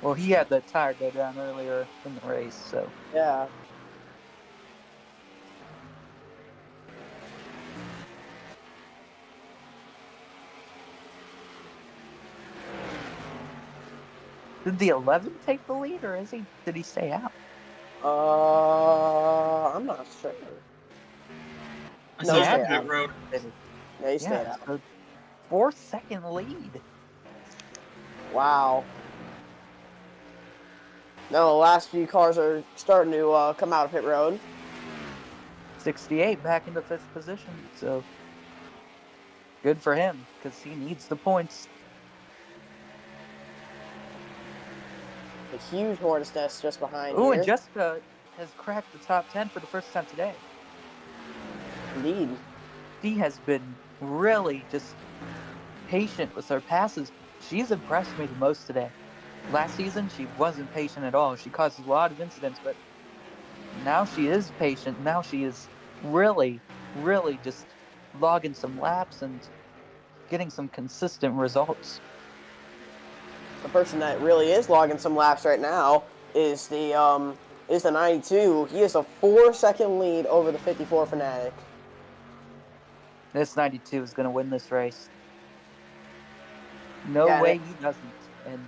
Well, he had the tire go down earlier in the race, so. Yeah. Did the 11 take the lead, or did he stay out? I'm not sure. I saw him pit road. Yeah, he stayed out. So 4-second lead. Wow. No, the last few cars are starting to come out of pit road. 68 back into 5th position, so good for him because he needs the points. A huge hornet's nest just behind Ooh, here. and Jessica has cracked the top 10 for the first time today. Indeed. She has been really just patient with her passes. She's impressed me the most today. Last season, she wasn't patient at all. She caused a lot of incidents, but now she is patient. Now she is really, really just logging some laps and getting some consistent results. The person that really is logging some laps right now is the 92. He has a 4-second lead over the 54 Fanatic. This 92 is going to win this race. No way he doesn't. And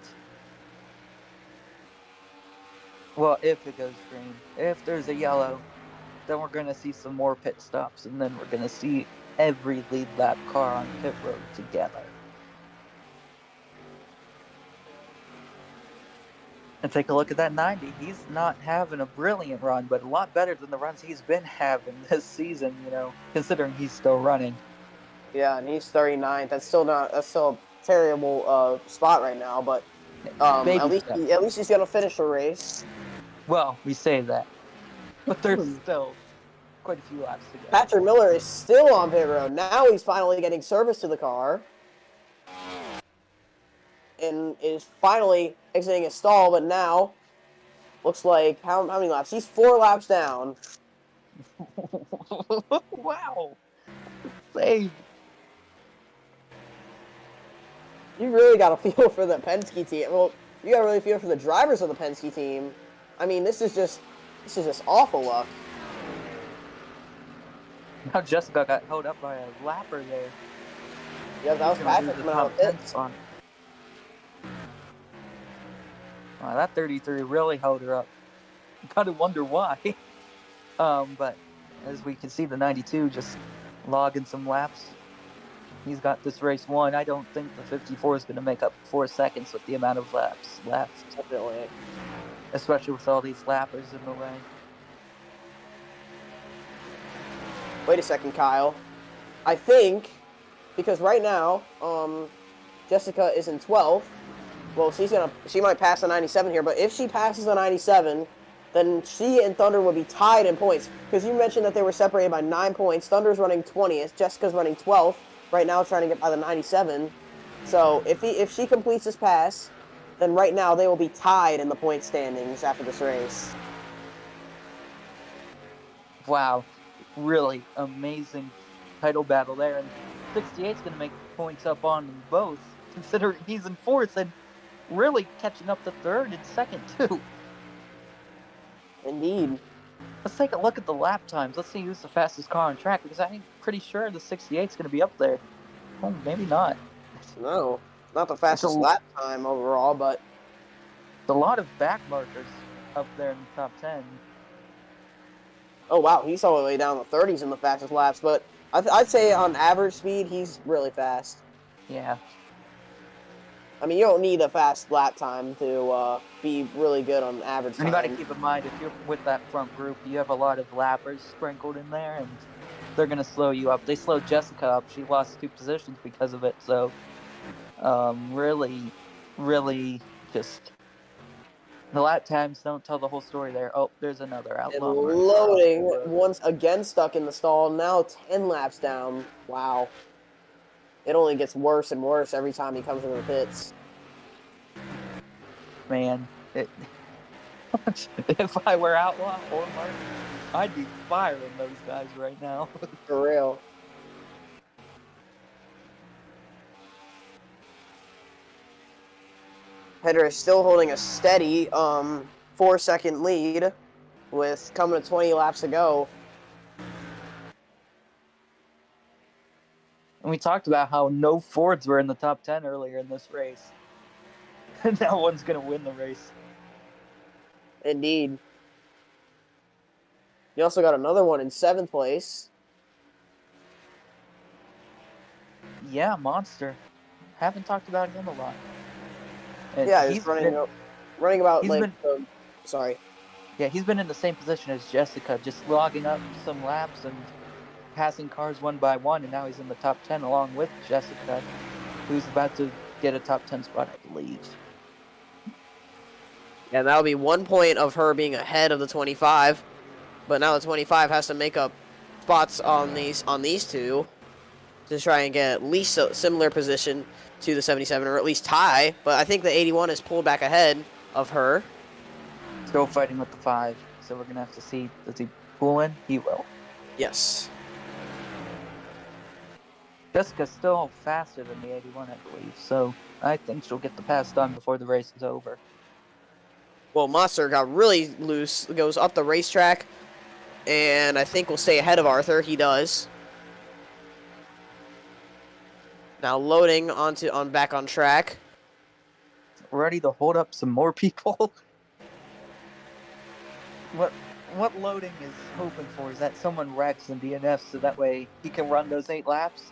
well, if it goes green, if there's a yellow, then we're going to see some more pit stops, and then we're going to see every lead lap car on pit road together. And take a look at that 90. He's not having a brilliant run, but a lot better than the runs he's been having this season, considering he's still running. Yeah, and he's 39th. That's still a terrible spot right now, but at least he's gonna finish the race. Well, we say that, but there's still quite a few laps to go. Patrick Miller is still on pit road. Now he's finally getting service to the car. And is finally exiting his stall, but now looks like how many laps? He's 4 laps down. Wow. Save. You really got to feel for the Penske team. Well, you got to really feel for the drivers of the Penske team. I mean, this is just awful luck. Now Jessica got held up by a lapper there. Yeah, that was Patrick coming out of pits. Wow, that 33 really held her up. Gotta wonder why. But as we can see, the 92 just logging some laps. He's got this race won. I don't think the 54 is going to make up 4 seconds with the amount of laps left. Definitely. Especially with all these lappers in the way. Wait a second, Kyle. I think, because right now, Jessica is in 12th. Well, she might pass the 97 here, but if she passes the 97, then she and Thunder would be tied in points. Because you mentioned that they were separated by 9 points. Thunder's running 20th. Jessica's running 12th. Right now, trying to get by the 97. So if she completes this pass, then right now they will be tied in the point standings after this race. Wow, really amazing title battle there, and 68's going to make points up on them both, considering he's in 4th and really catching up to 3rd and 2nd too. Indeed. Let's take a look at the lap times. Let's see who's the fastest car on track, because I'm pretty sure the 68's going to be up there. Oh, maybe not. No, not the fastest lap time overall, but a lot of back markers up there in the top 10. Oh, wow, he's all the way down the 30s in the fastest laps, but I'd say on average speed, he's really fast. Yeah. I mean, you don't need a fast lap time to be really good on average time. And you got to keep in mind, if you're with that front group, you have a lot of lappers sprinkled in there, and they're going to slow you up. They slowed Jessica up. She lost 2 positions because of it, so really, really just... The lap times don't tell the whole story there. Oh, there's another outlaw. Loading, once again stuck in the stall, now 10 laps down. Wow. It only gets worse and worse every time he comes into the pits. Man, if I were Outlaw or Mark, I'd be firing those guys right now. For real. Pedro is still holding a steady 4-second lead with coming to 20 laps to go. And we talked about how no Fords were in the top 10 earlier in this race. And now one's going to win the race. Indeed. You also got another one in 7th place. Yeah, Monster. Haven't talked about him a lot. And yeah, he's running about like Sorry. Yeah, he's been in the same position as Jessica, just logging up some laps and passing cars one by one, and now he's in the top 10 along with Jessica, who's about to get a top 10 spot, I believe. Yeah, that'll be 1 point of her being ahead of the 25. But now the 25 has to make up spots on these two to try and get at least a similar position to the 77, or at least tie. But I think the 81 is pulled back ahead of her. Still fighting with the 5, so we're going to have to see. Does he pull in? He will. Yes. Jessica's still faster than the 81, I believe, so I think she'll get the pass done before the race is over. Well, Monster got really loose, goes up the racetrack, and I think will stay ahead of Arthur. He does. Now loading back on track. Ready to hold up some more people. What loading is hoping for is that someone wrecks in DNF, so that way he can run those 8 laps,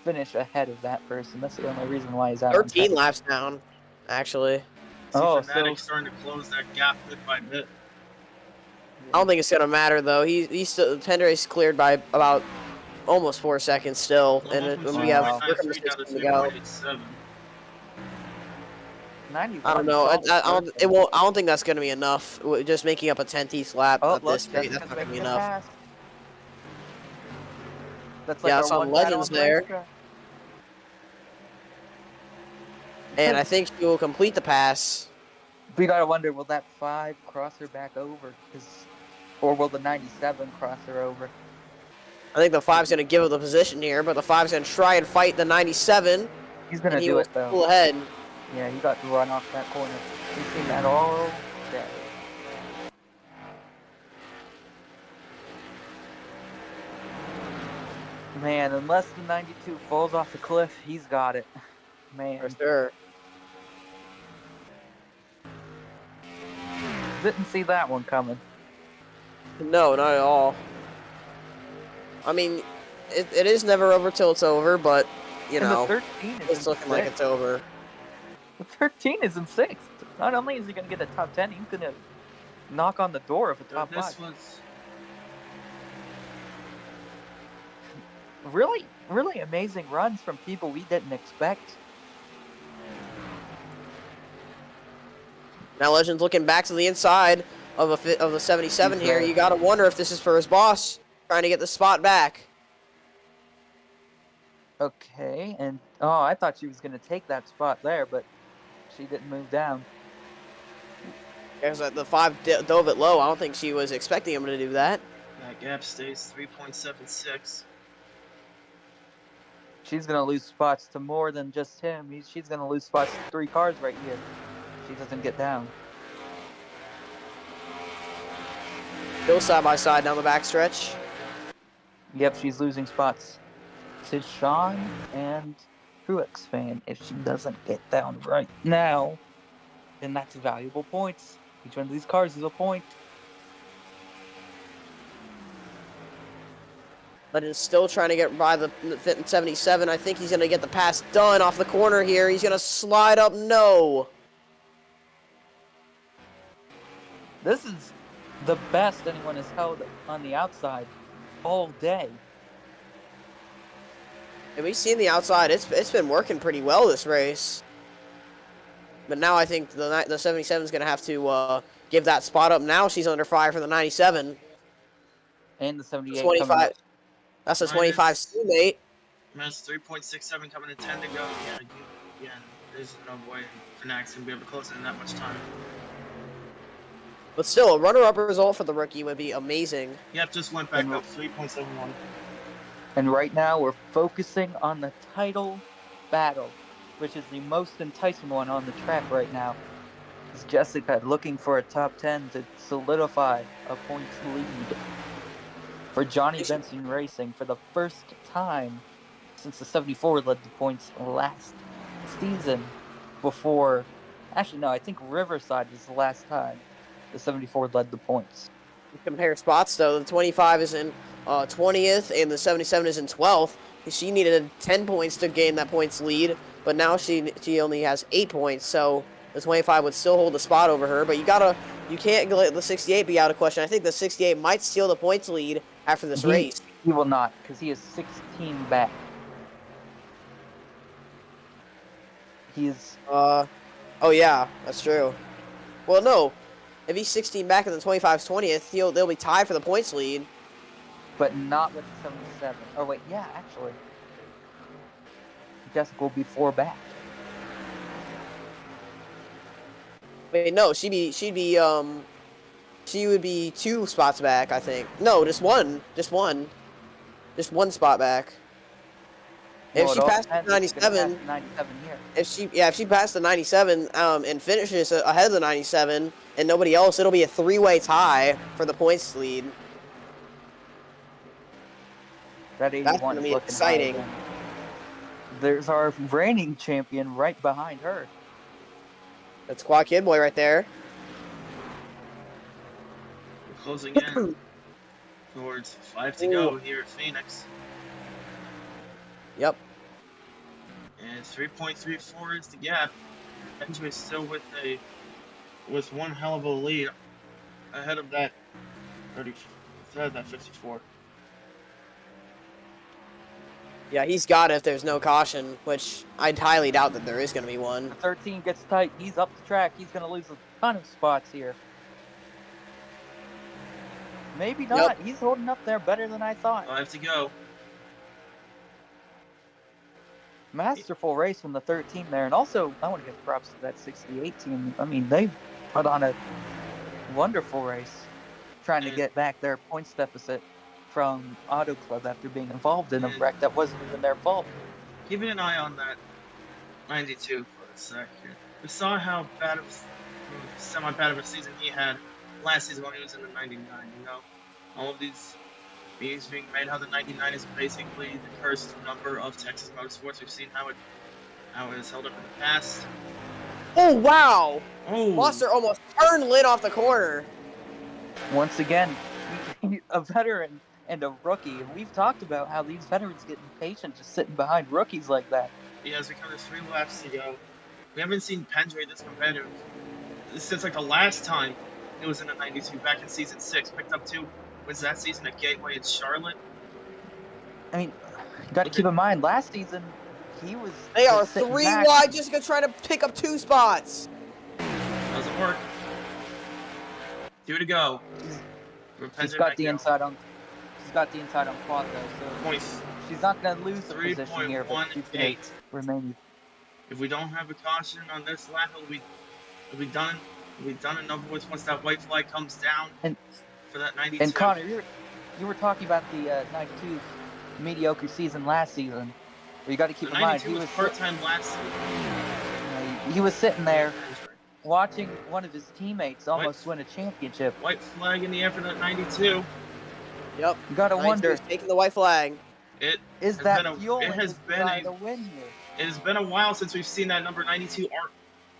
finish ahead of that person. That's the only reason why he's out. 13 laps down, actually. So starting to close that gap bit by bit. I don't think it's gonna matter though. He's still, Pendrace cleared by about almost 4 seconds still, and we have 4.6 to go. 91 I don't know. I don't think that's gonna be enough. Just making up a 10th lap at this rate, that's not gonna be enough. That's like yeah, it's on Legends there. And I think she will complete the pass. We gotta wonder, will that 5 cross her back over? Or will the 97 cross her over? I think the 5's gonna give her the position here, but the 5's gonna try and fight the 97. He's gonna do it though. Pull ahead. Yeah, he got to run off that corner. We've seen that all day. Man, unless the 92 falls off the cliff, he's got it. Man. For sure. Didn't see that one coming. No, not at all. I mean, it is never over till it's over, but, you know, the 13 is it's looking like it's over. The 13 is in 6th. Not only is he going to get a top 10, he's going to knock on the door of a top 5. Really, really amazing runs from people we didn't expect. Now Legend's looking back to the inside of the 77 here. You got to wonder if this is for his boss, trying to get the spot back. Okay, and I thought she was going to take that spot there, but she didn't move down. Because the 5 dove it low. I don't think she was expecting him to do that. That gap stays 3.76. She's going to lose spots to more than just him. She's going to lose spots to 3 cars right here. She doesn't get down. Go side by side down the backstretch. Yep, she's losing spots to Sean and Truex fan. If she doesn't get down right now, then that's valuable points. Each one of these cars is a point. Legend's still trying to get by the 77. I think he's going to get the pass done off the corner here. He's going to slide up. No. This is the best anyone has held on the outside all day. And we've seen the outside. It's been working pretty well this race. But now I think the 77 is going to have to give that spot up. Now she's under fire for the 97. And the 78. 25. That's a 25 teammate. Minus 3.67 coming to 10 to go. Yeah, there's no way Fanatics can be able to close it in that much time. But still, a runner-up result for the rookie would be amazing. Yep, just went back up 3.71. And right now we're focusing on the title battle, which is the most enticing one on the track right now. Is Jessica looking for a top 10 to solidify a points lead for Johnny Benson Racing for the first time since the 74 led the points last season. Before, actually no, I think Riverside was the last time the 74 led the points. Compare spots though, the 25 is in 20th and the 77 is in 12th. She needed 10 points to gain that points lead, but now she only has 8 points, so the 25 would still hold the spot over her. But you gotta You can't let the 68 be out of question. I think the 68 might steal the points lead after this race. He will not, because he is 16 back. He's... Oh, yeah, that's true. Well, no. If he's 16 back and the 25's 20th, they'll be tied for the points lead. But not with the 77. Oh, wait, yeah, actually. Jessica will be 4 back. Wait, no, she would be 2 spots back, I think. No, just one spot back. If she passed the 97, if she passed the 97 and finishes ahead of the 97 and nobody else, it'll be a 3-way tie for the points lead. That 81 That's gonna be exciting. There's our reigning champion right behind her. That's Quad Kid Boy right there. We're closing in towards 5 to go here at Phoenix. Yep. And 3.34 is the gap. Benjamin's still with one hell of a lead ahead of that 54. Yeah, he's got it if there's no caution, which I'd highly doubt that there is going to be one. 13 gets tight. He's up the track. He's going to lose a ton of spots here. Maybe not. Yep. He's holding up there better than I thought. 5 to go. Masterful race from the 13 there. And also, I want to give props to that 68 team. I mean, they put on a wonderful race trying to get back their points deficit from Auto Club after being involved in a wreck that wasn't even their fault. Keeping an eye on that 92 for a second. We saw how semi-bad of a season he had last season when he was in the 99, you know? All of these memes being made, how the 99 is basically the cursed number of Texas motorsports. We've seen how it has held up in the past. Oh, wow! Oh! Monster almost turned Lynn off the corner. Once again, a veteran and a rookie. And we've talked about how these veterans get impatient just sitting behind rookies like that. Yeah, as we come to 3 laps to go. We haven't seen Pendry this competitive since like the last time he was in the 92 back in season 6. Picked up 2 wins that season at Gateway in Charlotte. I mean, you got to keep in mind, last season he was. They are 3 wide, just gonna try to pick up 2 spots. Doesn't work. 2 to go. She's got the inside on. She's got the inside on quad though, so Points. she's not gonna lose the position here, but she's gonna remain. If we don't have a caution on this lap, it'll be done. It'll be done and over with once that white flag comes down And for that 92. and Connor, you were talking about the 92 mediocre season last season. But you got to keep in mind he was part-time last season. He was sitting there watching one of his teammates almost win a championship. White flag in the air for that 92. Yep. You gotta wonder, taking the white flag. Is that fuel to win here? It has been a while since we've seen that number 92 arc.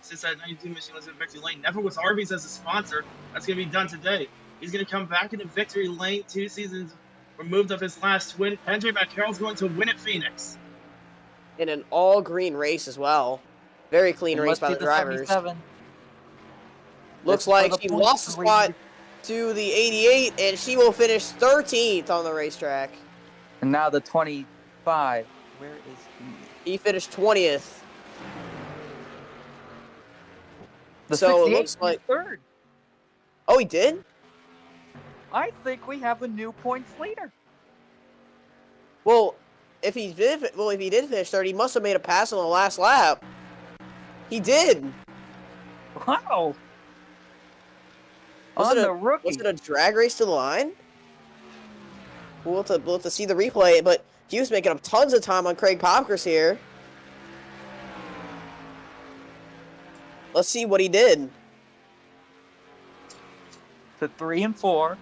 Since that 92 mission was in Victory Lane. Never with Arby's as a sponsor. That's going to be done today. He's going to come back into Victory Lane 2 seasons removed of his last win. Pendry McCarroll's going to win at Phoenix. In an all-green race as well. Very clean race by the drivers. 77. Looks like she lost the spot to the 88, and she will finish 13th on the racetrack. And now the 25. Where is he? He finished 20th. So it looks like third. Oh, he did? I think we have a new points leader. Well, if he did finish third, he must have made a pass on the last lap. He did. Wow. Was it a drag race to the line? We'll have to see the replay, but he was making up tons of time on Craig Popkers here. Let's see what he did. To 3 and 4.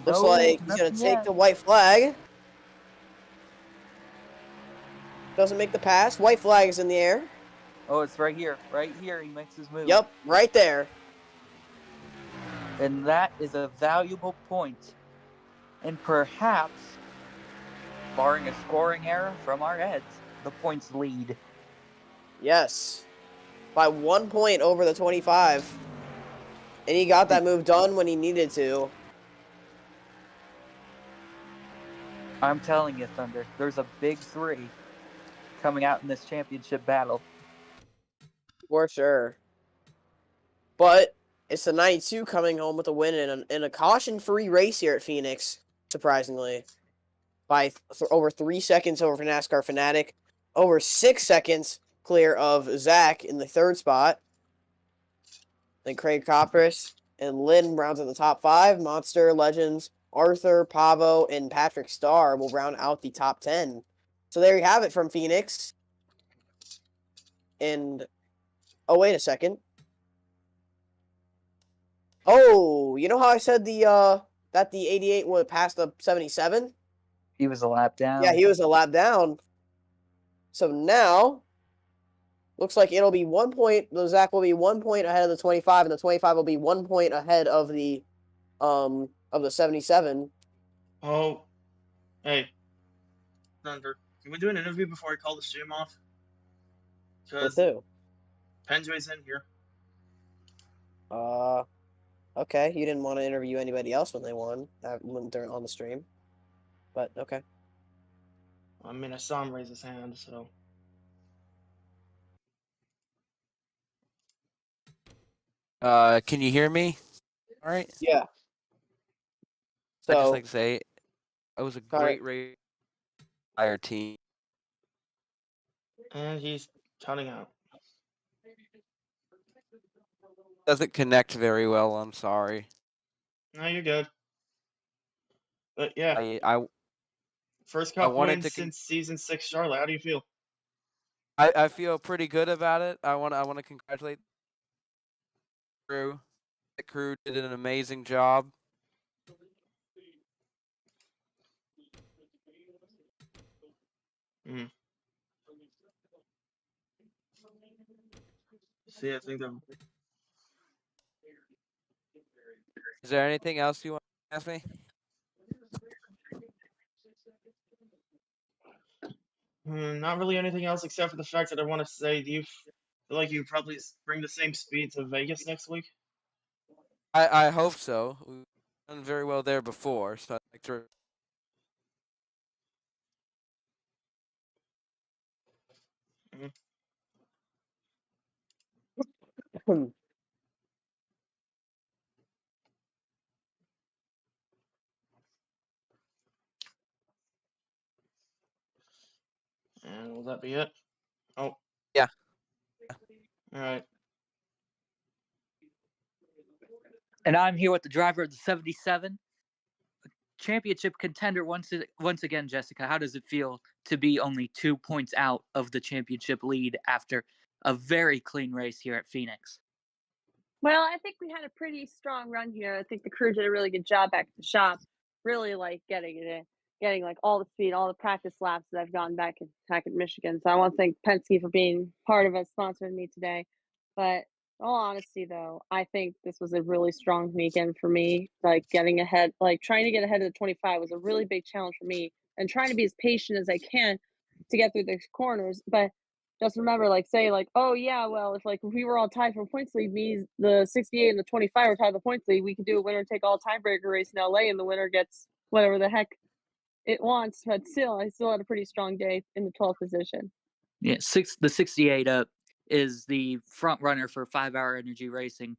Looks like he's going to take the white flag. Doesn't make the pass. White flag is in the air. Oh, it's right here. Right here he makes his move. Yep, right there. And that is a valuable point. And perhaps, barring a scoring error from our heads, the points lead. Yes. By 1 point over the 25. And he got that move done when he needed to. I'm telling you, Thunder, there's a big 3 coming out in this championship battle. For sure. But it's the 92 coming home with a win in a caution-free race here at Phoenix, surprisingly. By over 3 seconds over NASCAR Fanatic. Over 6 seconds clear of Zach in the 3rd spot. Then Craig Copperas and Lynn rounds in the top 5. Monster, Legends, Arthur, Pavo, and Patrick Starr will round out the top 10. So there you have it from Phoenix. And, oh, wait a second. Oh, you know how I said that the 88 would pass the 77? He was a lap down. Yeah, he was a lap down. So now, looks like it'll be 1 point. Zach will be 1 point ahead of the 25, and the 25 will be 1 point ahead of the 77. Oh, hey, Thunder, can we do an interview before I call the stream off? With Because who? Penjoy's in here. Okay. You didn't want to interview anybody else when they won on the stream, but okay. I mean, I saw him raise his hand, so. Can you hear me? All right. Yeah. I'd just So, like to say it was a great race by our team. And he's cutting out. Doesn't connect very well. I'm sorry. No, you're good. But yeah, I first I cup wanted win to since season 6 Charlotte. How do you feel? I feel pretty good about it. I want to congratulate the crew. The crew did an amazing job. See, I think that. Is there anything else you want to ask me? Not really anything else except for the fact that I want to say, do you feel like you probably bring the same speed to Vegas next week? I hope so. We've done very well there before, so I'd like to. And will that be it? Oh. Yeah. All right. And I'm here with the driver of the 77, championship contender once again. Jessica, how does it feel to be only 2 points out of the championship lead after a very clean race here at Phoenix? Well, I think we had a pretty strong run here. I think the crew did a really good job back at the shop, really like getting it in, getting like all the speed, all the practice laps that I've gotten back in Michigan. So I want to thank Penske for being part of us, sponsoring me today. But in all honesty, though, I think this was a really strong weekend for me. Like getting ahead, like trying to get ahead of the 25 was a really big challenge for me, and trying to be as patient as I can to get through the corners. But just remember, like, say, like, oh yeah, well, if we were all tied for points lead, means the 68 and the 25 are tied the points lead, we could do a winner take all tiebreaker race in LA, and the winner gets whatever the heck it wants. But still, I still had a pretty strong day in the 12th position. Yeah, the 68 is the front runner for 5 Hour Energy Racing.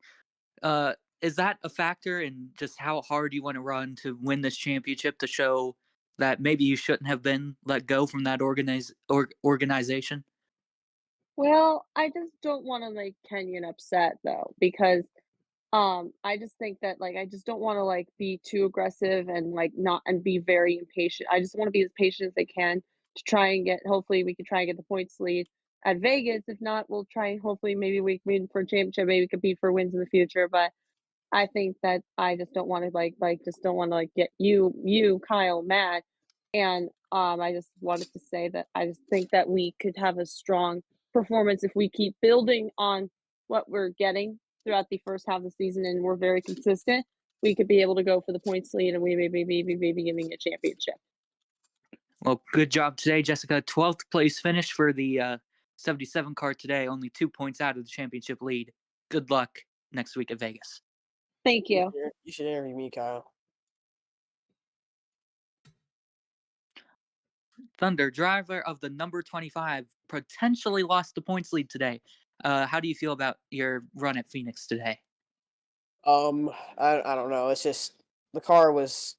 Is that a factor in just how hard you want to run to win this championship, to show that maybe you shouldn't have been let go from that organization? Well, I just don't want to make Kenyon upset though, because I just think that I just don't want to be too aggressive and not and be very impatient. I just want to be as patient as I can to try and get, hopefully we can try and get the points lead at Vegas. If not, we'll try, hopefully maybe we can win for a championship, maybe compete for wins in the future. But I think that I just don't want to just don't want to get you Kyle mad. And I just wanted to say that I just think that we could have a strong performance if we keep building on what we're getting throughout the first half of the season, and we're very consistent. We could be able to go for the points lead, and we may be giving a championship. Well, good job today, Jessica. 12th place finish for the 77 car today, only 2 points out of the championship lead. Good luck next week at Vegas. Thank you. You should interview me, Kyle. Thunder, driver of the number 25, potentially lost the points lead today. How do you feel about your run at Phoenix today? I don't know. It's just the car was.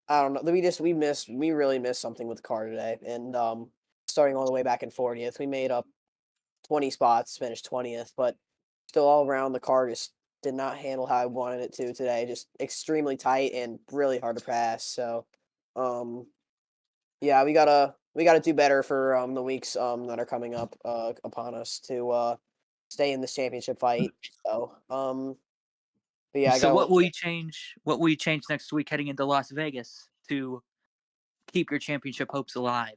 I don't know. We really missed something with the car today, and starting all the way back in 40th, we made up 20 spots, finished 20th, but still all around the car just did not handle how I wanted it to today. Just extremely tight and really hard to pass. So, yeah, we gotta do better for the weeks that are coming up upon us to stay in this championship fight. So, but yeah, I So gotta what work. will you change? What will you change next week heading into Las Vegas to keep your championship hopes alive?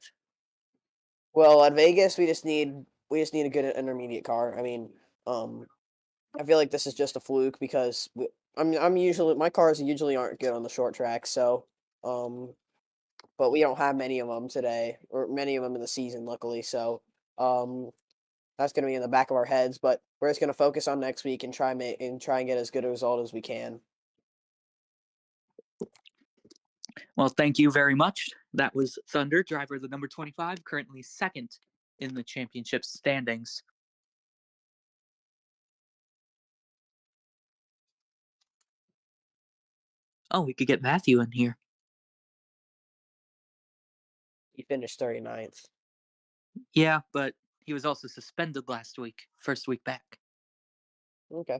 Well, at Vegas, we just need a good intermediate car. I mean, I feel like this is just a fluke because I'm usually my cars usually aren't good on the short track. So, um, but we don't have many of them today, or many of them in the season, luckily. So, um, that's going to be in the back of our heads. But we're just going to focus on next week and try and get as good a result as we can. Well, thank you very much. That was Thunder, driver of the number 25, currently second in the championship standings. Oh, we could get Matthew in here. He finished 39th. Yeah, but he was also suspended last week, first week back. Okay.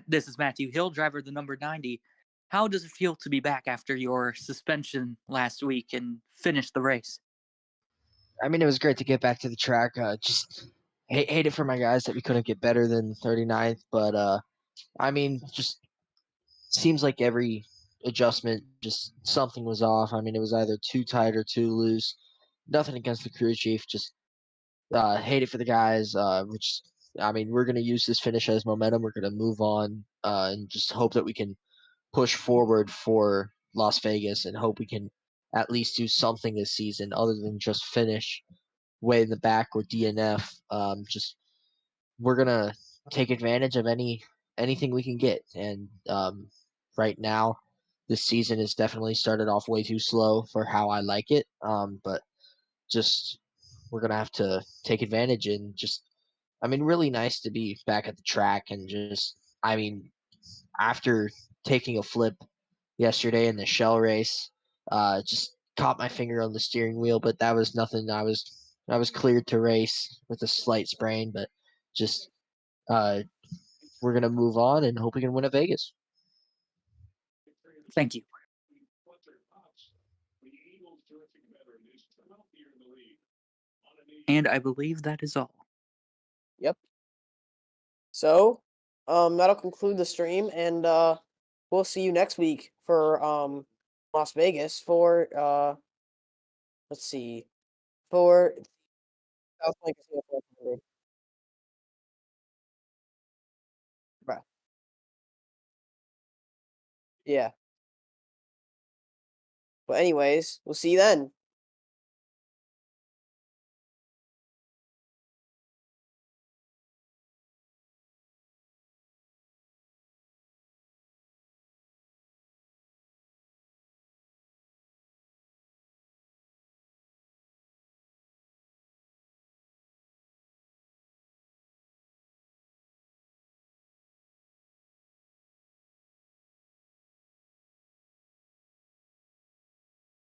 This is Matthew Hill, driver of the number 90. How does it feel to be back after your suspension last week and finish the race? I mean, it was great to get back to the track. Just hate it for my guys that we couldn't get better than 39th, but I mean, just seems like every adjustment, just something was off. I mean, it was either too tight or too loose. Nothing against the crew chief, just hate it for the guys. Which I mean, we're gonna use this finish as momentum. We're gonna move on and just hope that we can push forward for Las Vegas and hope we can at least do something this season other than just finish way in the back or DNF. Just we're gonna take advantage of anything we can get, and right now, this season has definitely started off way too slow for how I like it. But just we're gonna have to take advantage and just. I mean, really nice to be back at the track and just. I mean, after taking a flip yesterday in the shell race, just caught my finger on the steering wheel, but that was nothing. I was cleared to race with a slight sprain, but just we're gonna move on and hope we can win at Vegas. Thank you. And I believe that is all. Yep. So, that'll conclude the stream, and we'll see you next week for Las Vegas for let's see, for South Lake Casino 400. Right. Yeah. But anyways, we'll see you then.